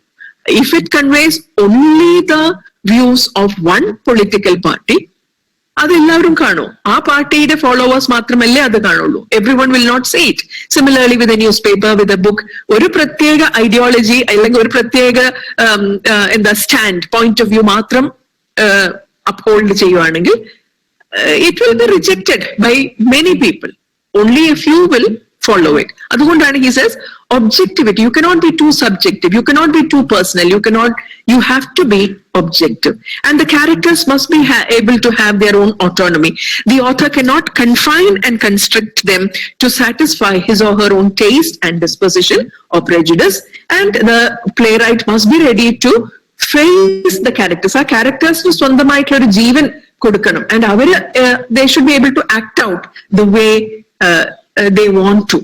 If it conveys only the views of one political party, അതെല്ലാവരും കാണും. ആ പാർട്ടിയുടെ ഫോളോവേഴ്സ് മാത്രമല്ലേ അത് കാണുള്ളൂ. Everyone will not say it. Similarly with a newspaper, with a book, ഒരു പ്രത്യേക ideology അല്ലെങ്കിൽ ഒരു പ്രത്യേക സ്റ്റാൻഡ്, പോയിന്റ് ഓഫ് വ്യൂ മാത്രം അപ്ഹോൾഡ് ചെയ്യുവാണെങ്കിൽ it will be rejected by many people. Only a few will follow it. അതുകൊണ്ടാണ് he says objectivity. You cannot be too subjective. You cannot be too personal. You have to be objective. And the characters must be able to have their own autonomy. The author cannot confine and constrict them to satisfy his or her own taste and disposition or prejudice. And the playwright must be ready to face the characters. ആ characters സ്വന്തമായിട്ടുള്ള ഒരു ജീവൻ കൊടുക്കണം. And they should be able to act out the way they want to.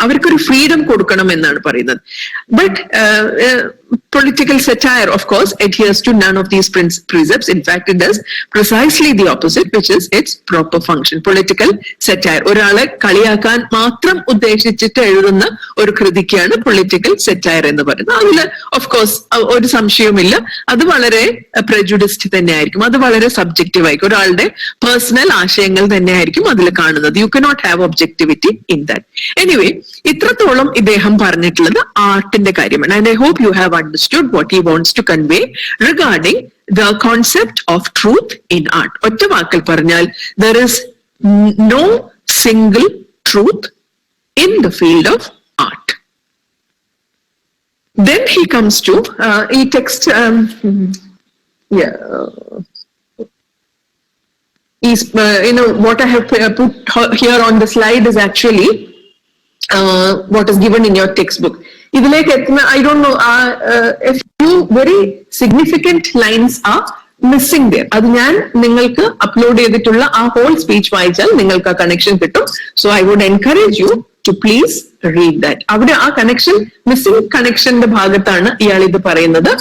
അവർക്കൊരു freedom കൊടുക്കണം എന്നാണ് പറയുന്നത്. But political satire, of course, adheres to none of these precepts. In fact, it does precisely the opposite, which is its proper function. Political satire, ഒരാളെ കളിയാക്കാൻ മാത്രം ഉദ്ദേശിച്ചിട്ട് എഴുതുന്ന ഒരു കൃതിക്കാണ് political satire എന്ന് പറയുന്നത്. അതിൽ ഓഫ് കോഴ്സ് ഒരു സംശയവുമില്ല, അത് വളരെ പ്രജുഡിസ്ഡ് തന്നെയായിരിക്കും, അത് വളരെ സബ്ജക്റ്റീവ് ആയിരിക്കും, ഒരാളുടെ പേഴ്സണൽ ആശയങ്ങൾ തന്നെയായിരിക്കും അതിൽ കാണുന്നത്. You cannot have objectivity in that. Anyway, ഇത്രത്തോളം ഇദ്ദേഹം പറഞ്ഞിട്ടുള്ളത് ആർട്ടിന്റെ കാര്യമാണ്. And I hope you have understood what he wants to convey regarding the concept of truth in art. ഒറ്റ വാക്കിൽ പറഞ്ഞാൽ there is no single truth in the field of art. Then he comes to text. What I have put here on the slide is actually what is given in your textbook. I don't know, a few very significant lines are missing there. അത് ഞാൻ നിങ്ങൾക്ക് upload ചെയ്തിട്ടുള്ള ആ whole speech വായിച്ചാൽ നിങ്ങൾക്ക് ആ connection കിട്ടും. So I would encourage you to please read that. അവിടെ ആ കണക്ഷൻ, മിസ്സിംഗ് കണക്ഷന്റെ ഭാഗത്താണ് ഇയാൾ ഇത് പറയുന്നത്.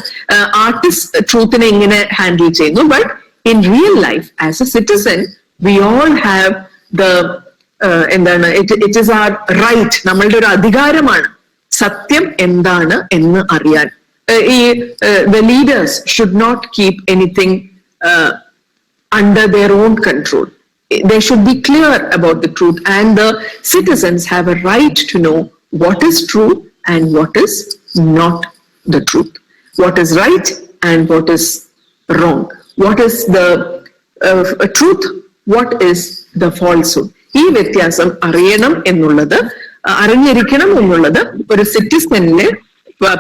ആർട്ടിസ്റ്റ് ട്രൂത്തിനെ ഇങ്ങനെ ഹാൻഡിൽ ചെയ്യുന്നു. But in real life as A citizen we all have the എന്താണ്, ഇറ്റ് ഇസ് ആർ റൈറ്റ്, നമ്മളുടെ ഒരു അധികാരമാണ് സത്യം എന്താണ് എന്ന് അറിയാൻ. The leaders should not keep anything under their own control. They should be clear about the truth, and the citizens have a right to know what is true and what is not the truth, what is right and what is wrong, what is the truth, what is the falsehood. ഈ വ്യത്യാസം അറിയണം എന്നുള്ളത്, അറിഞ്ഞിരിക്കണം എന്നുള്ളത് ഒരു സിറ്റിസണിലെ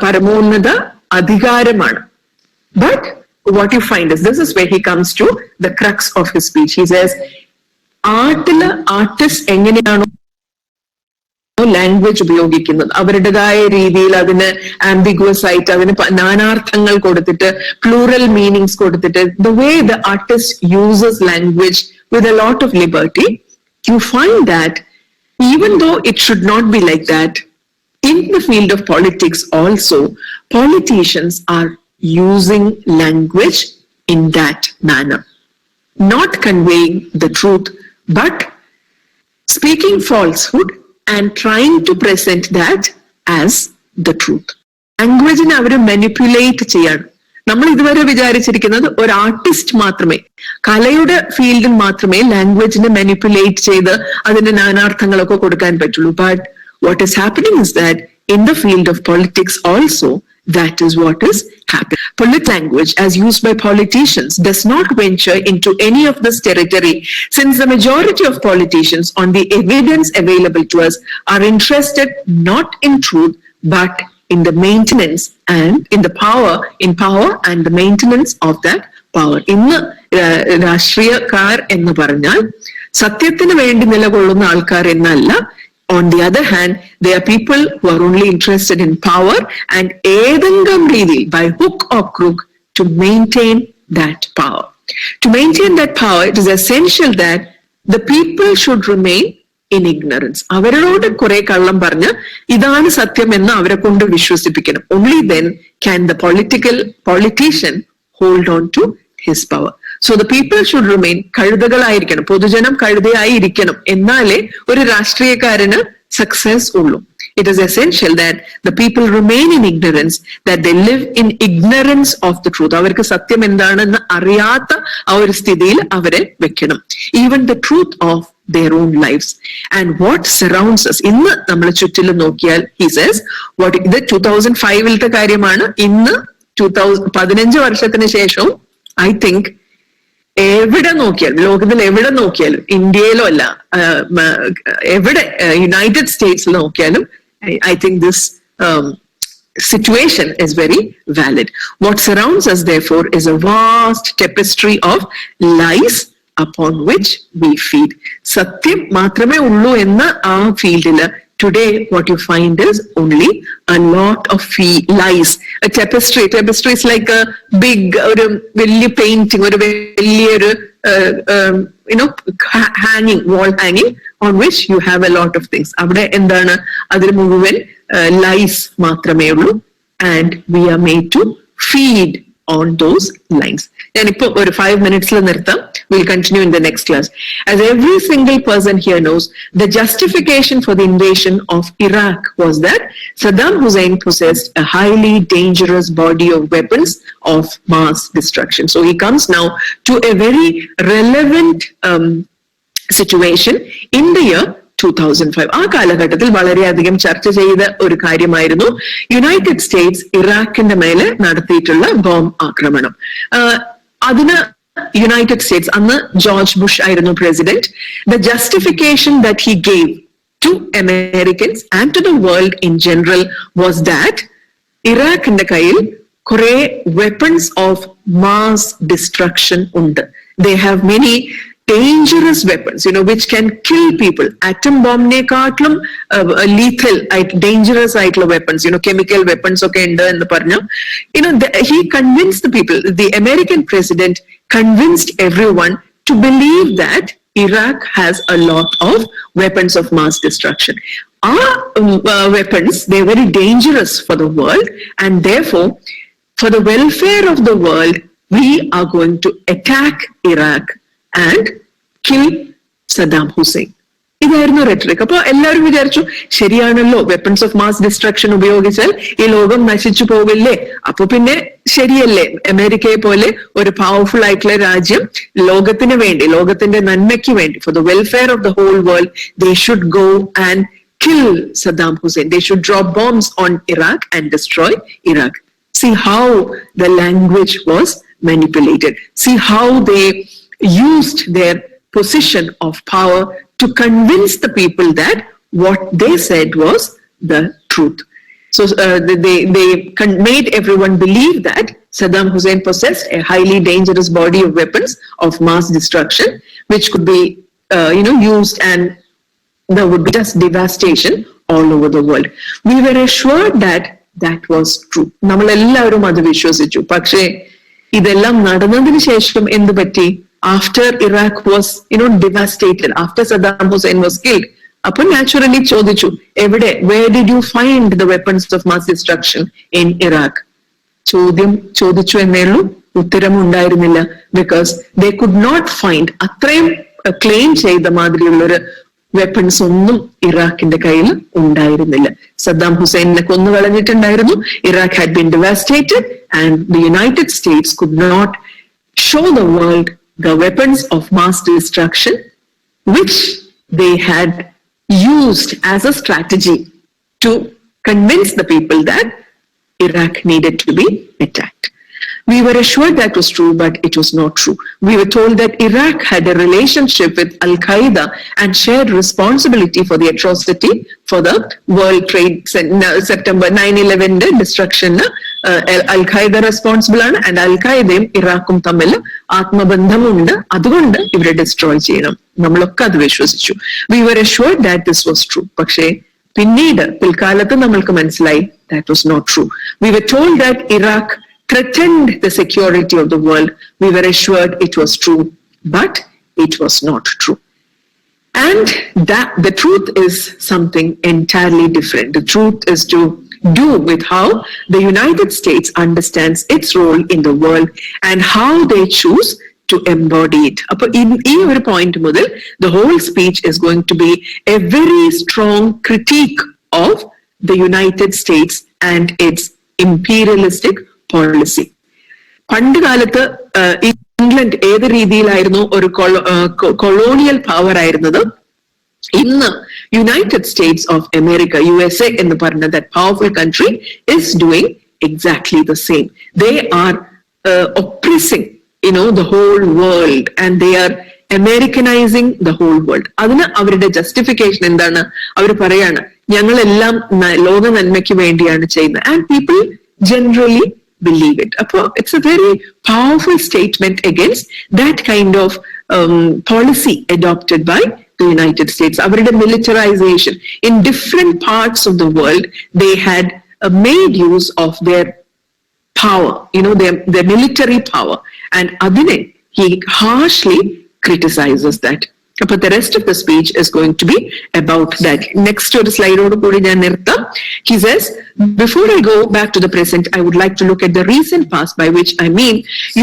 പരമോന്നത അധികാരമാണ്. But what you find is, this is where he comes to the crux of his speech. He says, artist എങ്ങനെയാണോ ലാംഗ്വേജ് ഉപയോഗിക്കുന്നത്, അവരുടേതായ രീതിയിൽ അതിന് ആംബിഗ്വസ് ആയിട്ട് അതിന് നാനാർത്ഥങ്ങൾ കൊടുത്തിട്ട്, പ്ലൂറൽ മീനിങ്സ് കൊടുത്തിട്ട്, the way the artist uses language with a lot of liberty, you find that even though it should not be like that, in the field of politics also, politicians are using language in that manner, not conveying the truth, but speaking falsehood and trying to present that as the truth. Language ne avaru manipulate cheyan. നമ്മൾ ഇതുവരെ വിചാരിച്ചിരിക്കുന്നത് ഒരു artist മാത്രമേ, കലയുടെ ഫീൽഡിൽ മാത്രമേ ലാംഗ്വേജിനെ manipulate ചെയ്ത് അതിന്റെ നാനാർത്ഥങ്ങളൊക്കെ കൊടുക്കാൻ പറ്റുള്ളൂ. But what is happening is that in the field of politics also, that is what is happening. Language as used by politicians does not venture into any of this territory, since the majority of politicians, on the evidence available to us, are interested not in truth but in the maintenance and in power and the maintenance of that power. ഇന്ന് രാഷ്ട്രീയക്കാർ എന്ന് പറഞ്ഞാൽ സത്യത്തിന് വേണ്ടി നിലകൊള്ളുന്ന ആൾക്കാർ എന്നല്ല. On the other hand, they are people who are only interested in power and ഏതെങ്കിലും രീതിയിൽ, by hook or crook, to maintain that power. To maintain that power, it is essential that the people should remain in ignorance. അവരോട് കുറെ കള്ളം പറഞ്ഞ് ഇതാണ് സത്യം എന്ന് അവരെ കൊണ്ട് വിശ്വസിപ്പിക്കണം. Only then can the politician hold on to his power. So the people should remain കഴുതകളായിരിക്കണം, പൊതുജനം കഴുതയായിരിക്കണം, എന്നാലേ ഒരു രാഷ്ട്രീയക്കാരന് സക്സസ് ഉള്ളൂ. It is essential that the people remain in ignorance, that they live in ignorance of the truth. അവർക്ക് സത്യം എന്താണെന്ന് അറിയാത്ത ആ ഒരു സ്ഥിതിയിൽ അവരെ വെക്കണം. Even the truth of their own lives and what surrounds us. ഇന്ന് നമ്മൾ ചുറ്റിലും നോക്കിയാൽ, he says, ഇത് 2005 കാര്യമാണ്. ഇന്ന് 15 വർഷത്തിന് ശേഷവും I think എവിടെ നോക്കിയാലും, ലോകത്തിൽ എവിടെ നോക്കിയാലും, ഇന്ത്യയിലോ അല്ല എവിടെ, യുണൈറ്റഡ് സ്റ്റേറ്റ്സിൽ നോക്കിയാലും, I think this situation is very valid. What surrounds us, therefore, is a vast tapestry of lies upon which we feed. സത്യം മാത്രമേ ഉള്ളൂ എന്ന ആ ഫീൽഡില് today what you find is only a lot of lies. A tapestry is like a big ഒരു വലിയ painting, ഒരു വലിയൊരു hanging, wall hanging on which you have a lot of things. അവിടെ എന്താണ്, അതിൽ മുഴുവൻ lies മാത്രമേ ഉള്ളൂ, and we are made to feed on those lines. ഞാനിപ്പോ ഒരു 5 minutes നിർത്താം. We'll continue in the next class. As every single person here knows, the justification for the invasion of Iraq was that Saddam Hussein possessed a highly dangerous body of weapons of mass destruction. So he comes now to a very relevant situation in the year 2005. ആ കാലഘട്ടത്തിൽ വളരെയധികം ചർച്ച ചെയ്ത ഒരു കാര്യമായിരുന്നു United States ഇറാഖിന്റെ മേലെ നടത്തിയിട്ടുള്ള bomb ആക്രമണം. അതിന് യുണൈറ്റഡ് സ്റ്റേറ്റ്സ്, അന്ന് ജോർജ് ബുഷ് ആയിരുന്നു president, the justification that he gave to Americans and to the world in general was that ഇറാഖിന്റെ കയ്യിൽ കുറെ weapons of mass destruction ഉണ്ട്. They have many dangerous weapons, which can kill people. Atom bomb nekatlam lethal, dangerous weapons, chemical weapons ഒക്കെ ഉണ്ട് എന്ന് പറഞ്ഞു. He convinced the people, the American president convinced everyone to believe that Iraq has a lot of weapons of mass destruction. Our weapons, they're very dangerous for the world, and therefore, for the welfare of the world, we are going to attack Iraq and kill Saddam Hussein. ഇതായിരുന്നു rhetoric. അപ്പൊ എല്ലാവരും വിചാരിച്ചു ശരിയാണല്ലോ, weapons of mass destruction ഉപയോഗിച്ചാൽ ഈ ലോകം നശിച്ചു പോവില്ലേ, അപ്പൊ പിന്നെ ശരിയല്ലേ, അമേരിക്കയെ പോലെ ഒരു പവർഫുൾ ആയിട്ടുള്ള രാജ്യം ലോകത്തിന് വേണ്ടി, ലോകത്തിന്റെ നന്മയ്ക്ക് വേണ്ടി, for the welfare of the whole world, they should go and kill Saddam Hussein. They should drop bombs on Iraq and destroy Iraq. See how the language was manipulated. See how they used their position of power to convince the people that what they said was the truth. So they made everyone believe that Saddam Hussein possessed a highly dangerous body of weapons of mass destruction, which could be used, and there would be just devastation all over the world. We were assured that that was true. നമ്മൾ എല്ലാവരും അത് വിശ്വസിച്ചു. പക്ഷേ ഇതെല്ലാം നടന്നതിന് ശേഷം എന്ത് പറ്റി? After Iraq was devastated, after Saddam Hussein was killed, അപ്പോൾ naturally ചോദിച്ചു, എവിടെ, where did you find the weapons of mass destruction in Iraq? ചോദിച്ചു എന്നേ ഉള്ളൂ, ഉത്തരം ഉണ്ടായിരുന്നില്ല. Because they could not find, അത്രയും ക്ലെയിം ചെയ്ത മാതിരിയുള്ളൊരു വെപ്പൺസ് ഒന്നും ഇറാഖിന്റെ കയ്യിൽ ഉണ്ടായിരുന്നില്ല. സദ്ദാം ഹുസൈനെ കൊന്നു കളഞ്ഞിട്ടുണ്ടായിരുന്നു. Iraq had been devastated and the United States could not show the world the weapons of mass destruction which they had used as a strategy to convince the people that Iraq needed to be attacked. We were assured that was true, but it was not true. We were told that Iraq had a relationship with Al-Qaeda and shared responsibility for the atrocity for the World Trade September 9/11 destruction. Al-Qaeda responsible ആണ്, and Al-Qaedയും ഇറാഖും തമ്മിൽ ആത്മബന്ധമുണ്ട്, അതുകൊണ്ട് ഇവരെ destroy ചെയ്യണം. നമ്മളൊക്കെ അത് വിശ്വസിച്ചു. We were assured that this was true. പക്ഷേ പിന്നീട് പിൽക്കാലത്ത് നമ്മൾക്ക് മനസ്സിലായി that was not true. We were told that Iraq threatened the security of the world. We were assured it was true, but it was not true. And that the truth is something entirely different. The truth is to do with how the United States understands its role in the world and how they choose to embody it. Appo ee oru point mudal the whole speech is going to be a very strong critique of the United States and its imperialistic policy. പണ്ട് കാലത്ത് England ഏത് രീതിയിലായിരുന്നു ഒരു colonial power ആയിരുന്നത്, ഇന്ന് United States of America, USA എന്ന് പറഞ്ഞ that powerful country is doing exactly the same. They are oppressing the whole world and they are Americanizing the whole world. അതിന് അവരുടെ ജസ്റ്റിഫിക്കേഷൻ എന്താണ്? അവർ പറയാണ് ഞങ്ങളെല്ലാം ലോക നന്മയ്ക്ക് വേണ്ടിയാണ് ചെയ്യുന്നത്, and people generally believe it. It's a very powerful statement against that kind of policy adopted by the United States. Avരുടെ militarization in different parts of the world, they had made use of their power, their military power, and adine he harshly criticizes that. But the rest of the speech is going to be about that. Next slide odu koodi njan nirtham. He says, before I go back to the present, I would like to look at the recent past, by which I mean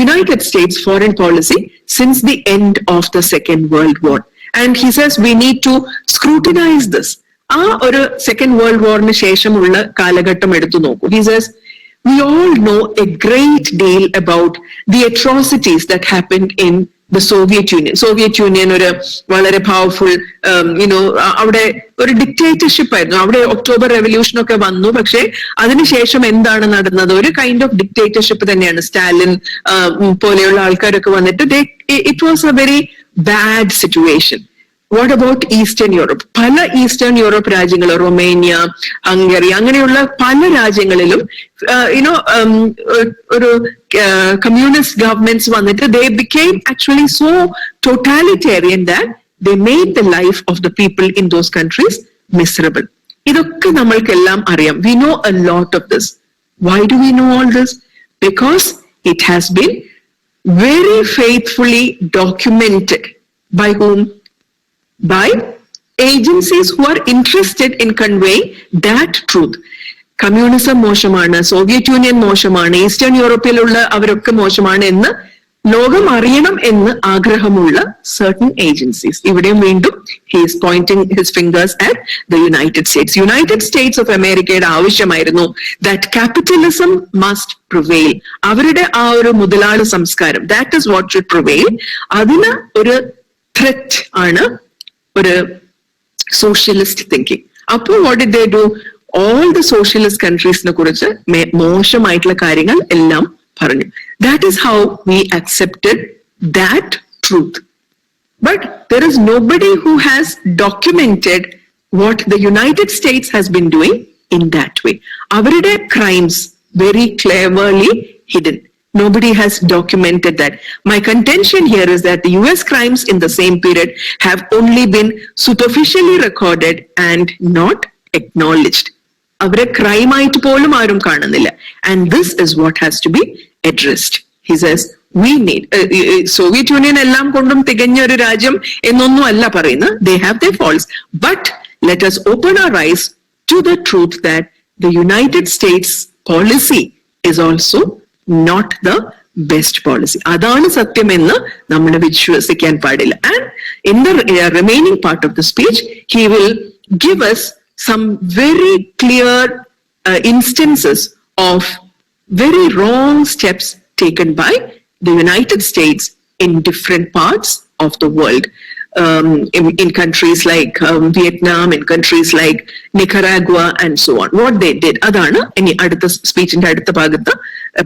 United States foreign policy since the end of the Second World War. And he says we need to scrutinize this. Oru Second World War nu sheshamulla kalagattam eduthu nokku. He says we all know a great deal about the atrocities that happened in the Soviet Union. Soviet Union ഒരു വളരെ powerful അവിടെ ഒരു dictatorship ആയിരുന്നു. അവിടെ October revolution ഒക്കെ വന്നു, പക്ഷെ അതിനുശേഷം എന്താണ് നടന്നത്? ഒരു കൈൻഡ് ഓഫ് ഡിക്റ്റേറ്റർഷിപ്പ് തന്നെയാണ്. സ്റ്റാലിൻ പോലെയുള്ള ആൾക്കാരൊക്കെ വന്നിട്ട് it was A very bad situation. What about eastern Europe? പല ഈസ്റ്റേൺ യൂറോപ്പ് രാജ്യങ്ങൾ, റൊമേനിയ, ഹംഗറി, അങ്ങനെയുള്ള പല രാജ്യങ്ങളിലും ഒരു കമ്മ്യൂണിസ്റ്റ് ഗവൺമെന്റ്സ് വന്നിട്ട് ദേ became actually so totalitarian that they made the life of the people in those countries miserable. ഇതൊക്കെ നമ്മൾക്കെല്ലാം അറിയാം. We know A lot of this. Why do we know all this? Because it has been very faithfully documented. By whom? By agencies who are interested in conveying that truth. Communism മോശമാണ്, Soviet union മോശമാണ്, eastern യൂറോപ്പിലുള്ള അവരൊക്കെ മോശമാണ് എന്ന് ലോകം അറിയണം എന്ന് ആഗ്രഹമുള്ള certain agencies. ഇവിടെയും വീണ്ടും he is pointing his fingers at the United States. United States of Americയുടെ ആവശ്യമായിരുന്നു that capitalism must prevail. അവരുടെ ആ ഒരു മുതലാളി സംസ്കാരം, that is what should prevail. അതിന് ഒരു threat ആണ് ഒരു socialist thinking. അപ്പോൾ what did they do? All the socialist countries നെ കുറിച്ച് മോശമായിട്ടുള്ള കാര്യങ്ങൾ എല്ലാം പറഞ്ഞു. That is how we accepted that truth. But there is nobody who has documented what the United States has been doing in that way. Avരുടെ crimes very cleverly hidden. Nobody has documented that. My contention here is that the US crimes in the same period have only been superficially recorded and not acknowledged. അവരെ crime ആയിട്ട് പോലും ആരും കാണുന്നില്ല. And this is what has to be addressed. He says we need Soviet Union എല്ലാം കൊണ്ടും തികഞ്ഞ ഒരു രാജ്യം എന്നൊന്നും അല്ല പറയുന്നത്. They have their faults, but let us open our eyes to the truth that the United States policy is also not the best policy. അതാണ് സത്യമെന്ന് നമ്മൾ വിശ്വസിക്കാൻ പാടില്ല. And in the remaining part of the speech, he will give us some very clear instances of very wrong steps taken by the United States in different parts of the world. In countries like Vietnam, in countries like Nicaragua and so on. What they did. Adana in the speech in the bhagath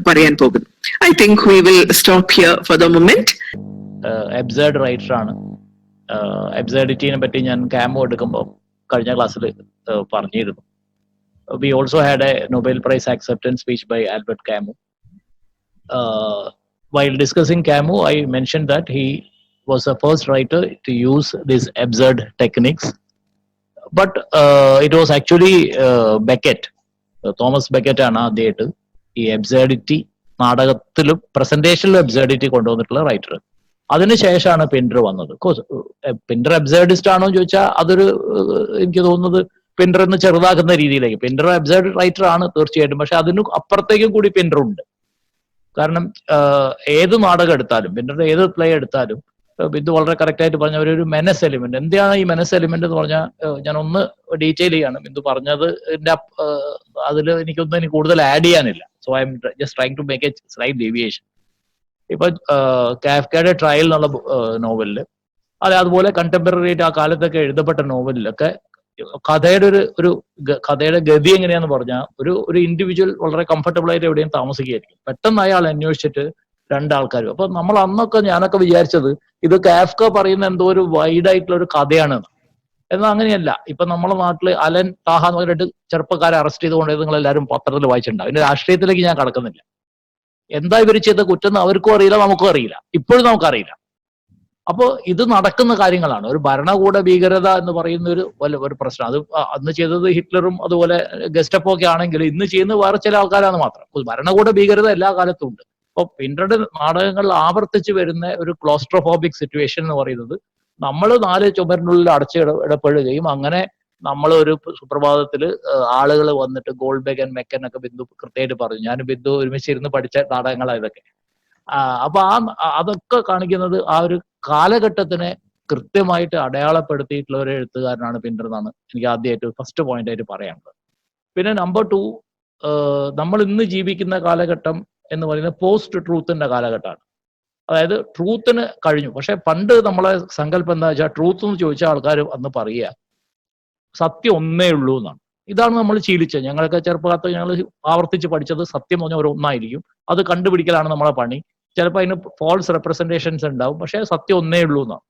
parayan pogunnnu. I think we will stop here for the moment. Absurd writer ആണ്. Absurdity നെ പറ്റി ഞാൻ ക്യാമോ എടുക്കുമ്പോൾ കഴിഞ്ഞ ക്ലാസ്സിൽ പറഞ്ഞിരുന്നു. We also had a Nobel Prize acceptance speech by Albert Camus. While discussing Camus, I mentioned that he was the first writer to use these absurd techniques. But it was actually Beckett, Thomas Beckett ആണ് അദ്ദേഹത്തെ ഈ absurdity നാടകത്തിലും പ്രസന്റേഷനിലും absurdity കൊണ്ടുവന്നിട്ടുള്ള writer. അതിനുശേഷമാണ് Pinter വന്നത്. Pinter അബ്സേർഡിസ്റ്റ് ആണോ എന്ന് ചോദിച്ചാൽ അതൊരു എനിക്ക് തോന്നുന്നത് പിൻഡർ എന്ന് ചെറുതാക്കുന്ന രീതിയിലേക്ക്. പിൻഡർ അബ്സേർഡ് റൈറ്റർ ആണ് തീർച്ചയായിട്ടും, പക്ഷെ അതിന് അപ്പുറത്തേക്കും കൂടി പിൻഡർ ഉണ്ട്. കാരണം ഏത് നാടകം എടുത്താലും, പിൻഡറിന്റെ ഏത് പ്ലേ എടുത്താലും, ഇത് വളരെ കറക്റ്റ് ആയിട്ട് പറഞ്ഞ ഒരു മെനസ് എലിമെന്റ്. എന്താണ് ഈ മെനസ് എലിമെന്റ് എന്ന് പറഞ്ഞാൽ ഞാൻ ഒന്ന് ഡീറ്റെയിൽ ചെയ്യാണ്. ബിന്ദു പറഞ്ഞത് അതിൽ എനിക്കൊന്നും കൂടുതൽ ആഡ് ചെയ്യാനില്ല. So I'm just trying to make a slight deviation. ഇപ്പൊ കാഫ്കയുടെ ട്രയൽ എന്നുള്ള നോവലില്, അതുപോലെ കണ്ടംപററി ആയിട്ട് ആ കാലത്തൊക്കെ എഴുതപ്പെട്ട നോവലിലൊക്കെ കഥയുടെ കഥയുടെ ഗതി എങ്ങനെയാന്ന് പറഞ്ഞാൽ ഒരു ഇൻഡിവിജ്വൽ വളരെ കംഫർട്ടബിൾ ആയിട്ട് എവിടെയും താമസിക്കുകയായിരിക്കും. പെട്ടെന്ന് അയാൾ അന്വേഷിച്ചിട്ട് രണ്ടാൾക്കാരും. അപ്പൊ നമ്മൾ ഞാനൊക്കെ വിചാരിച്ചത് ഇത് കാഫ്ക പറയുന്ന എന്തോ ഒരു വൈഡായിട്ടുള്ള ഒരു കഥയാണെന്ന്. എന്നാൽ അങ്ങനെയല്ല. ഇപ്പൊ നമ്മുടെ നാട്ടില് അലൻ താഹ എന്ന് പറഞ്ഞിട്ട് ചെറുപ്പക്കാരെ അറസ്റ്റ് ചെയ്തുകൊണ്ട് നിങ്ങൾ എല്ലാവരും പത്രത്തിൽ വായിച്ചിട്ടുണ്ടാവും. ഇതിന്റെ രാഷ്ട്രീയത്തിലേക്ക് ഞാൻ കടക്കുന്നില്ല. എന്താ ഇവർ ചെയ്ത കുറ്റം അവർക്കും അറിയില്ല, നമുക്കും അറിയില്ല, ഇപ്പോഴും നമുക്കറിയില്ല. അപ്പോൾ ഇത് നടക്കുന്ന കാര്യങ്ങളാണ്. ഒരു ഭരണകൂട ഭീകരത എന്ന് പറയുന്ന ഒരു പ്രശ്നം. അത് അന്ന് ചെയ്തത് ഹിറ്റ്ലറും അതുപോലെ ഗെസ്റ്റപ്പോ ഒക്കെ ആണെങ്കിൽ ഇന്ന് ചെയ്യുന്നത് വേറെ ചില ആൾക്കാരാണ് മാത്രം. ഭരണകൂട ഭീകരത എല്ലാ കാലത്തും ഉണ്ട്. അപ്പോൾ പിന്നീട് നാടകങ്ങളിൽ ആവർത്തിച്ച് വരുന്ന ഒരു ക്ലോസ്ട്രോഫോബിക് സിറ്റുവേഷൻ എന്ന് പറയുന്നത് നമ്മൾ 4 ചുമരിനുള്ളിൽ ഇടപെടുകയും അങ്ങനെ നമ്മൾ ഒരു സുപ്രഭാതത്തിൽ ആളുകൾ വന്നിട്ട് ഗോൾബെഗ് ആൻഡ് മെക്കൻ ഒക്കെ ബിന്ദു കൃത്യമായിട്ട് പറഞ്ഞു. ഞാൻ ബിന്ദു ഒരുമിച്ചിരുന്ന് പഠിച്ച നാടകങ്ങളാണ് ഇതൊക്കെ. അപ്പൊ അതൊക്കെ കാണിക്കുന്നത് ആ ഒരു കാലഘട്ടത്തിനെ കൃത്യമായിട്ട് അടയാളപ്പെടുത്തിയിട്ടുള്ള ഒരു എഴുത്തുകാരനാണ് പിൻഡർ എന്നാണ് എനിക്ക് ആദ്യമായിട്ട് ഫസ്റ്റ് പോയിന്റ് ആയിട്ട് പറയാനുള്ളത്. പിന്നെ നമ്പർ 2, നമ്മൾ ഇന്ന് ജീവിക്കുന്ന കാലഘട്ടം എന്ന് പറയുന്നത് പോസ്റ്റ് ട്രൂത്തിന്റെ കാലഘട്ടമാണ്. അതായത് ട്രൂത്തിന് കഴിഞ്ഞു. പക്ഷെ പണ്ട് നമ്മളെ സങ്കല്പം എന്താ വെച്ചാൽ ട്രൂത്ത് എന്ന് ചോദിച്ച ആൾക്കാർ അന്ന് പറയുക സത്യം ഒന്നേ ഉള്ളൂ എന്നാണ്. ഇതാണ് നമ്മൾ ശീലിച്ചത്. ഞങ്ങളൊക്കെ ചെറുപ്പകാലത്ത് ഞങ്ങൾ ആവർത്തിച്ച് പഠിച്ചത് സത്യം എന്ന് പറഞ്ഞാൽ ഒന്നായിരിക്കും. അത് കണ്ടുപിടിക്കലാണ് നമ്മളെ പണി. ചിലപ്പോൾ അതിന് ഫോൾസ് റെപ്രസെന്റേഷൻസ് ഉണ്ടാവും, പക്ഷെ സത്യം ഒന്നേ ഉള്ളൂ എന്നാണ്.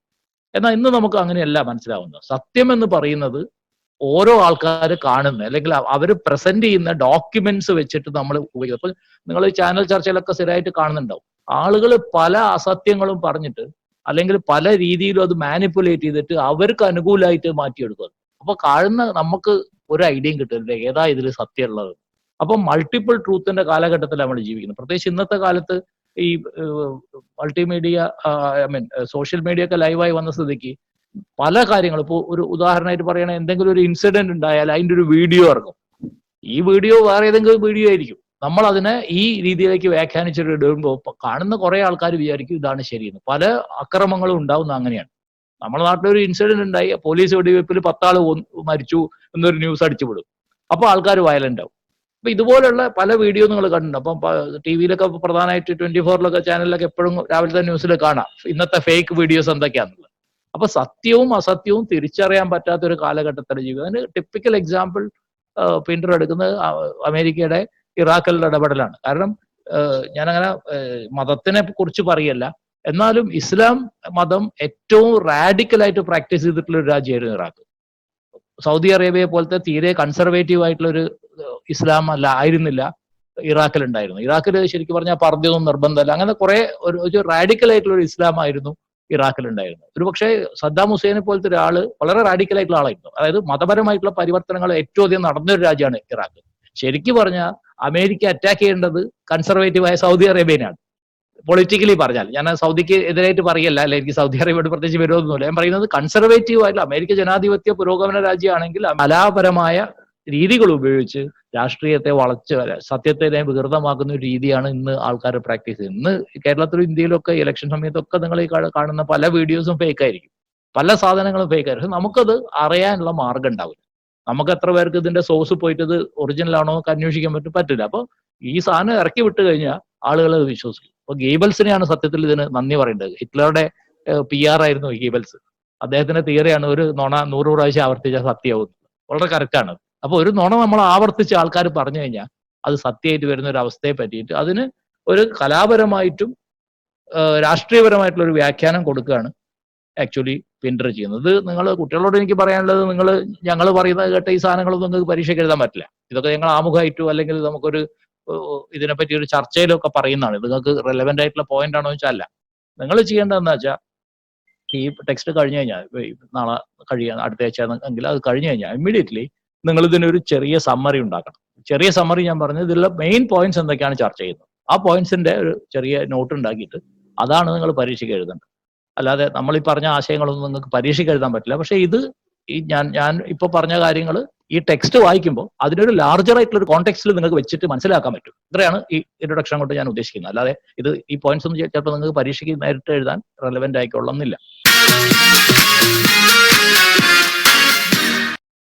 എന്നാൽ ഇന്ന് നമുക്ക് അങ്ങനെയല്ല മനസ്സിലാവുന്നത്. സത്യം എന്ന് പറയുന്നത് ഓരോ ആൾക്കാർ കാണുന്ന അല്ലെങ്കിൽ അവർ പ്രസന്റ് ചെയ്യുന്ന ഡോക്യുമെന്റ്സ് വെച്ചിട്ട് നമ്മൾ ഉപയോഗിക്കും. അപ്പൊ നിങ്ങൾ ഈ ചാനൽ ചർച്ചയിലൊക്കെ സ്ഥിരമായിട്ട് കാണുന്നുണ്ടാവും, ആളുകൾ പല അസത്യങ്ങളും പറഞ്ഞിട്ട് അല്ലെങ്കിൽ പല രീതിയിലും അത് മാനിപ്പുലേറ്റ് ചെയ്തിട്ട് അവർക്ക് അനുകൂലമായിട്ട് മാറ്റിയെടുക്കുക. അപ്പൊ കാണുന്ന നമുക്ക് ഒരു ഐഡിയയും കിട്ടില്ല ഏതാ ഇതിൽ സത്യമുള്ളത്. അപ്പൊ മൾട്ടിപ്പിൾ ട്രൂത്തിന്റെ കാലഘട്ടത്തിലാണ് നമ്മൾ ജീവിക്കുന്നത്. പ്രത്യേകിച്ച് ഇന്നത്തെ കാലത്ത് ഈ മൾട്ടിമീഡിയ സോഷ്യൽ മീഡിയ ഒക്കെ ലൈവായി വന്ന സ്ഥിതിക്ക് പല കാര്യങ്ങളും, ഇപ്പോൾ ഒരു ഉദാഹരണമായിട്ട് പറയണ എന്തെങ്കിലും ഒരു ഇൻസിഡന്റ് ഉണ്ടായാൽ അതിന്റെ ഒരു വീഡിയോ ഇറങ്ങും. ഈ വീഡിയോ വേറെ ഏതെങ്കിലും വീഡിയോ ആയിരിക്കും. നമ്മൾ അതിനെ ഈ രീതിയിലേക്ക് വ്യാഖ്യാനിച്ചിട്ട് ഇടുമ്പോൾ കാണുന്ന കുറെ ആൾക്കാർ വിചാരിക്കും ഇതാണ് ശരിയെന്ന്. പല അക്രമങ്ങളും ഉണ്ടാവുന്ന അങ്ങനെയാണ്. നമ്മുടെ നാട്ടിലൊരു ഇൻസിഡന്റ് ഉണ്ടായി, പോലീസ് വെടിവെപ്പിൽ 10 ആൾ മരിച്ചു എന്നൊരു ന്യൂസ് അടിച്ചുവിടും. അപ്പൊ ആൾക്കാർ വയലന്റ് ആവും. അപ്പൊ ഇതുപോലുള്ള പല വീഡിയോ നിങ്ങൾ കണ്ടിട്ടുണ്ട്. അപ്പം TV-ലൊക്കെ പ്രധാനമായിട്ട് 24-ലൊക്കെ ചാനലിലൊക്കെ എപ്പോഴും രാവിലത്തെ ന്യൂസിൽ കാണാം ഇന്നത്തെ ഫേക്ക് വീഡിയോസ് എന്തൊക്കെയാണെന്നുള്ളത്. അപ്പൊ സത്യവും അസത്യവും തിരിച്ചറിയാൻ പറ്റാത്ത ഒരു കാലഘട്ടത്തിലെ ജീവിതം. അതിന് ടിപ്പിക്കൽ എക്സാമ്പിൾ പിന്തുടർ എടുക്കുന്നത് അമേരിക്കയുടെ ഇറാഖിലുള്ള ഇടപെടലാണ്. കാരണം ഞാനങ്ങനെ മതത്തിനെ കുറിച്ച് പറയല്ല, എന്നാലും ഇസ്ലാം മതം ഏറ്റവും റാഡിക്കലായിട്ട് പ്രാക്ടീസ് ചെയ്തിട്ടുള്ള ഒരു രാജ്യമായിരുന്നു ഇറാഖ്. സൗദി അറേബ്യയെ പോലത്തെ തീരെ കൺസർവേറ്റീവ് ആയിട്ടുള്ള ഒരു ഇസ്ലാം ആയിരുന്നില്ല ഇറാഖിൽ ഉണ്ടായിരുന്നു. ഇറാഖിൽ ശരിക്കും പറഞ്ഞാൽ പർദ്ദയൊന്നും നിർബന്ധമല്ല, അങ്ങനെ കുറെ ഒരു റാഡിക്കൽ ആയിട്ടുള്ള ഒരു ഇസ്ലാം ആയിരുന്നു ഇറാഖിൽ ഉണ്ടായിരുന്നു. ഒരു പക്ഷേ സദ്ദാം ഹുസൈനെ പോലത്തെ ഒരാള് വളരെ റാഡിക്കൽ ആയിട്ടുള്ള ആളായിരുന്നു. അതായത് മതപരമായിട്ടുള്ള പരിവർത്തനങ്ങൾ ഏറ്റവും അധികം നടന്നൊരു രാജ്യമാണ് ഇറാഖ്. ശരിക്കും പറഞ്ഞാൽ അമേരിക്ക അറ്റാക്ക് ചെയ്യേണ്ടത് കൺസർവേറ്റീവായ സൗദി അറേബ്യനാണ്. പൊളിറ്റിക്കലി പറഞ്ഞാൽ, ഞാൻ സൗദിക്ക് എതിരായിട്ട് പറയല്ല, അല്ലെ എനിക്ക് സൗദി അറേബ്യയോട് പ്രത്യേകിച്ച് വിരോധമൊന്നുമില്ല. ഞാൻ പറയുന്നത് കൺസർവേറ്റീവ് ആയിട്ടുള്ള അമേരിക്ക ജനാധിപത്യ പുരോഗമന രാജ്യമാണെങ്കിൽ കലാപരമായ രീതികൾ ഉപയോഗിച്ച് രാഷ്ട്രീയത്തെ വളച്ച് സത്യത്തെ വികൃതമാക്കുന്ന ഒരു രീതിയാണ് ഇന്ന് ആൾക്കാർ പ്രാക്ടീസ് ചെയ്യുന്നത്. ഇന്ന് കേരളത്തിലും ഇന്ത്യയിലൊക്കെ ഇലക്ഷൻ സമയത്തൊക്കെ നിങ്ങൾ ഈ കാണുന്ന പല വീഡിയോസും ഫേക്ക് ആയിരിക്കും, പല സാധനങ്ങളും ഫേക്ക് ആയിരിക്കും. നമുക്കത് അറിയാനുള്ള മാർഗം ഉണ്ടാവില്ല. നമുക്ക് എത്ര പേർക്ക് ഇതിന്റെ സോഴ്സ് പോയിട്ട് ഇത് ഒറിജിനൽ ആണോ എന്ന് അന്വേഷിക്കാൻ പറ്റില്ല. അപ്പൊ ഈ സാധനം ഇറക്കി വിട്ട് കഴിഞ്ഞാൽ ആളുകൾ അത് വിശ്വസിക്കും. അപ്പൊ ഗീബൽസിനെയാണ് സത്യത്തിൽ ഇതിന് നന്ദി പറയേണ്ടത്. ഹിറ്റ്ലറുടെ PR ആയിരുന്നു ഗീബൽസ്. അദ്ദേഹത്തിന്റെ തിയറിയാണ് ഒരു നുണ 100 പ്രാവശ്യം ആവർത്തിച്ചാൽ സത്യമാവുന്നത്. വളരെ കറക്റ്റാണ്. അപ്പൊ ഒരു നുണ നമ്മൾ ആവർത്തിച്ച് ആൾക്കാർ പറഞ്ഞു കഴിഞ്ഞാൽ അത് സത്യമായിട്ട് വരുന്ന ഒരു അവസ്ഥയെ പറ്റിയിട്ട് അതിന് ഒരു കലാപരമായിട്ടും രാഷ്ട്രീയപരമായിട്ടുള്ള ഒരു വ്യാഖ്യാനം കൊടുക്കുകയാണ് ആക്ച്വലി പിന്റർ ചെയ്യുന്നത്. നിങ്ങൾ കുട്ടികളോട് എനിക്ക് പറയാനുള്ളത്, നിങ്ങൾ ഞങ്ങൾ പറയുന്നത് കേട്ട ഈ സാധനങ്ങളൊന്നും നിങ്ങൾക്ക് പരീക്ഷയ്ക്ക് എഴുതാൻ പറ്റില്ല. ഇതൊക്കെ ഞങ്ങൾ ആമുഖമായിട്ടോ അല്ലെങ്കിൽ നമുക്കൊരു ഇതിനെപ്പറ്റി ഒരു ചർച്ചയിലൊക്കെ പറയുന്നതാണ്. ഇത് നിങ്ങൾക്ക് റെലവെന്റ് ആയിട്ടുള്ള പോയിന്റ് ആണോ എന്ന് വെച്ചാൽ അല്ല. നിങ്ങൾ ചെയ്യേണ്ടതെന്ന് വെച്ചാൽ ഈ ടെക്സ്റ്റ് കഴിഞ്ഞു കഴിഞ്ഞാൽ, നാളെ അടുത്ത ആഴ്ച എങ്കിൽ അത് കഴിഞ്ഞു കഴിഞ്ഞാൽ ഇമ്മീഡിയറ്റ്ലി നിങ്ങൾ ഇതിനൊരു ചെറിയ സമ്മറി ഉണ്ടാക്കണം. ചെറിയ സമ്മറി ഞാൻ പറഞ്ഞത് ഇതിലുള്ള മെയിൻ പോയിന്റ്സ് എന്തൊക്കെയാണ് ചർച്ച ചെയ്യുന്നത്, ആ പോയിന്റ്സിന്റെ ഒരു ചെറിയ നോട്ട് ഉണ്ടാക്കിയിട്ട് അതാണ് നിങ്ങൾ പരീക്ഷയ്ക്ക് എഴുതേണ്ടത്. അല്ലാതെ നമ്മൾ ഈ പറഞ്ഞ ആശയങ്ങളൊന്നും നിങ്ങൾക്ക് പരീക്ഷയ്ക്ക് എഴുതാൻ പറ്റില്ല. പക്ഷെ ഇത് ഈ ഞാൻ ഇപ്പൊ പറഞ്ഞ കാര്യങ്ങൾ ഈ ടെക്സ്റ്റ് വായിക്കുമ്പോൾ അതിനൊരു ലാർജർ ആയിട്ടുള്ള ഒരു കോണ്ടെക്സ്റ്റിൽ നിങ്ങൾക്ക് വെച്ചിട്ട് മനസ്സിലാക്കാൻ പറ്റും. ഇത്രയാണ് ഈ ഇൻട്രൊഡക്ഷൻ കൊണ്ട് ഞാൻ ഉദ്ദേശിക്കുന്നത്. അല്ലാതെ ഇത് ഈ പോയിന്റ്സ് ഒന്നും ചിലപ്പോൾ നിങ്ങൾക്ക് പരീക്ഷയ്ക്ക് നേരിട്ട് എഴുതാൻ റെലവെന്റ് ആയിക്കൊള്ളുന്നില്ല.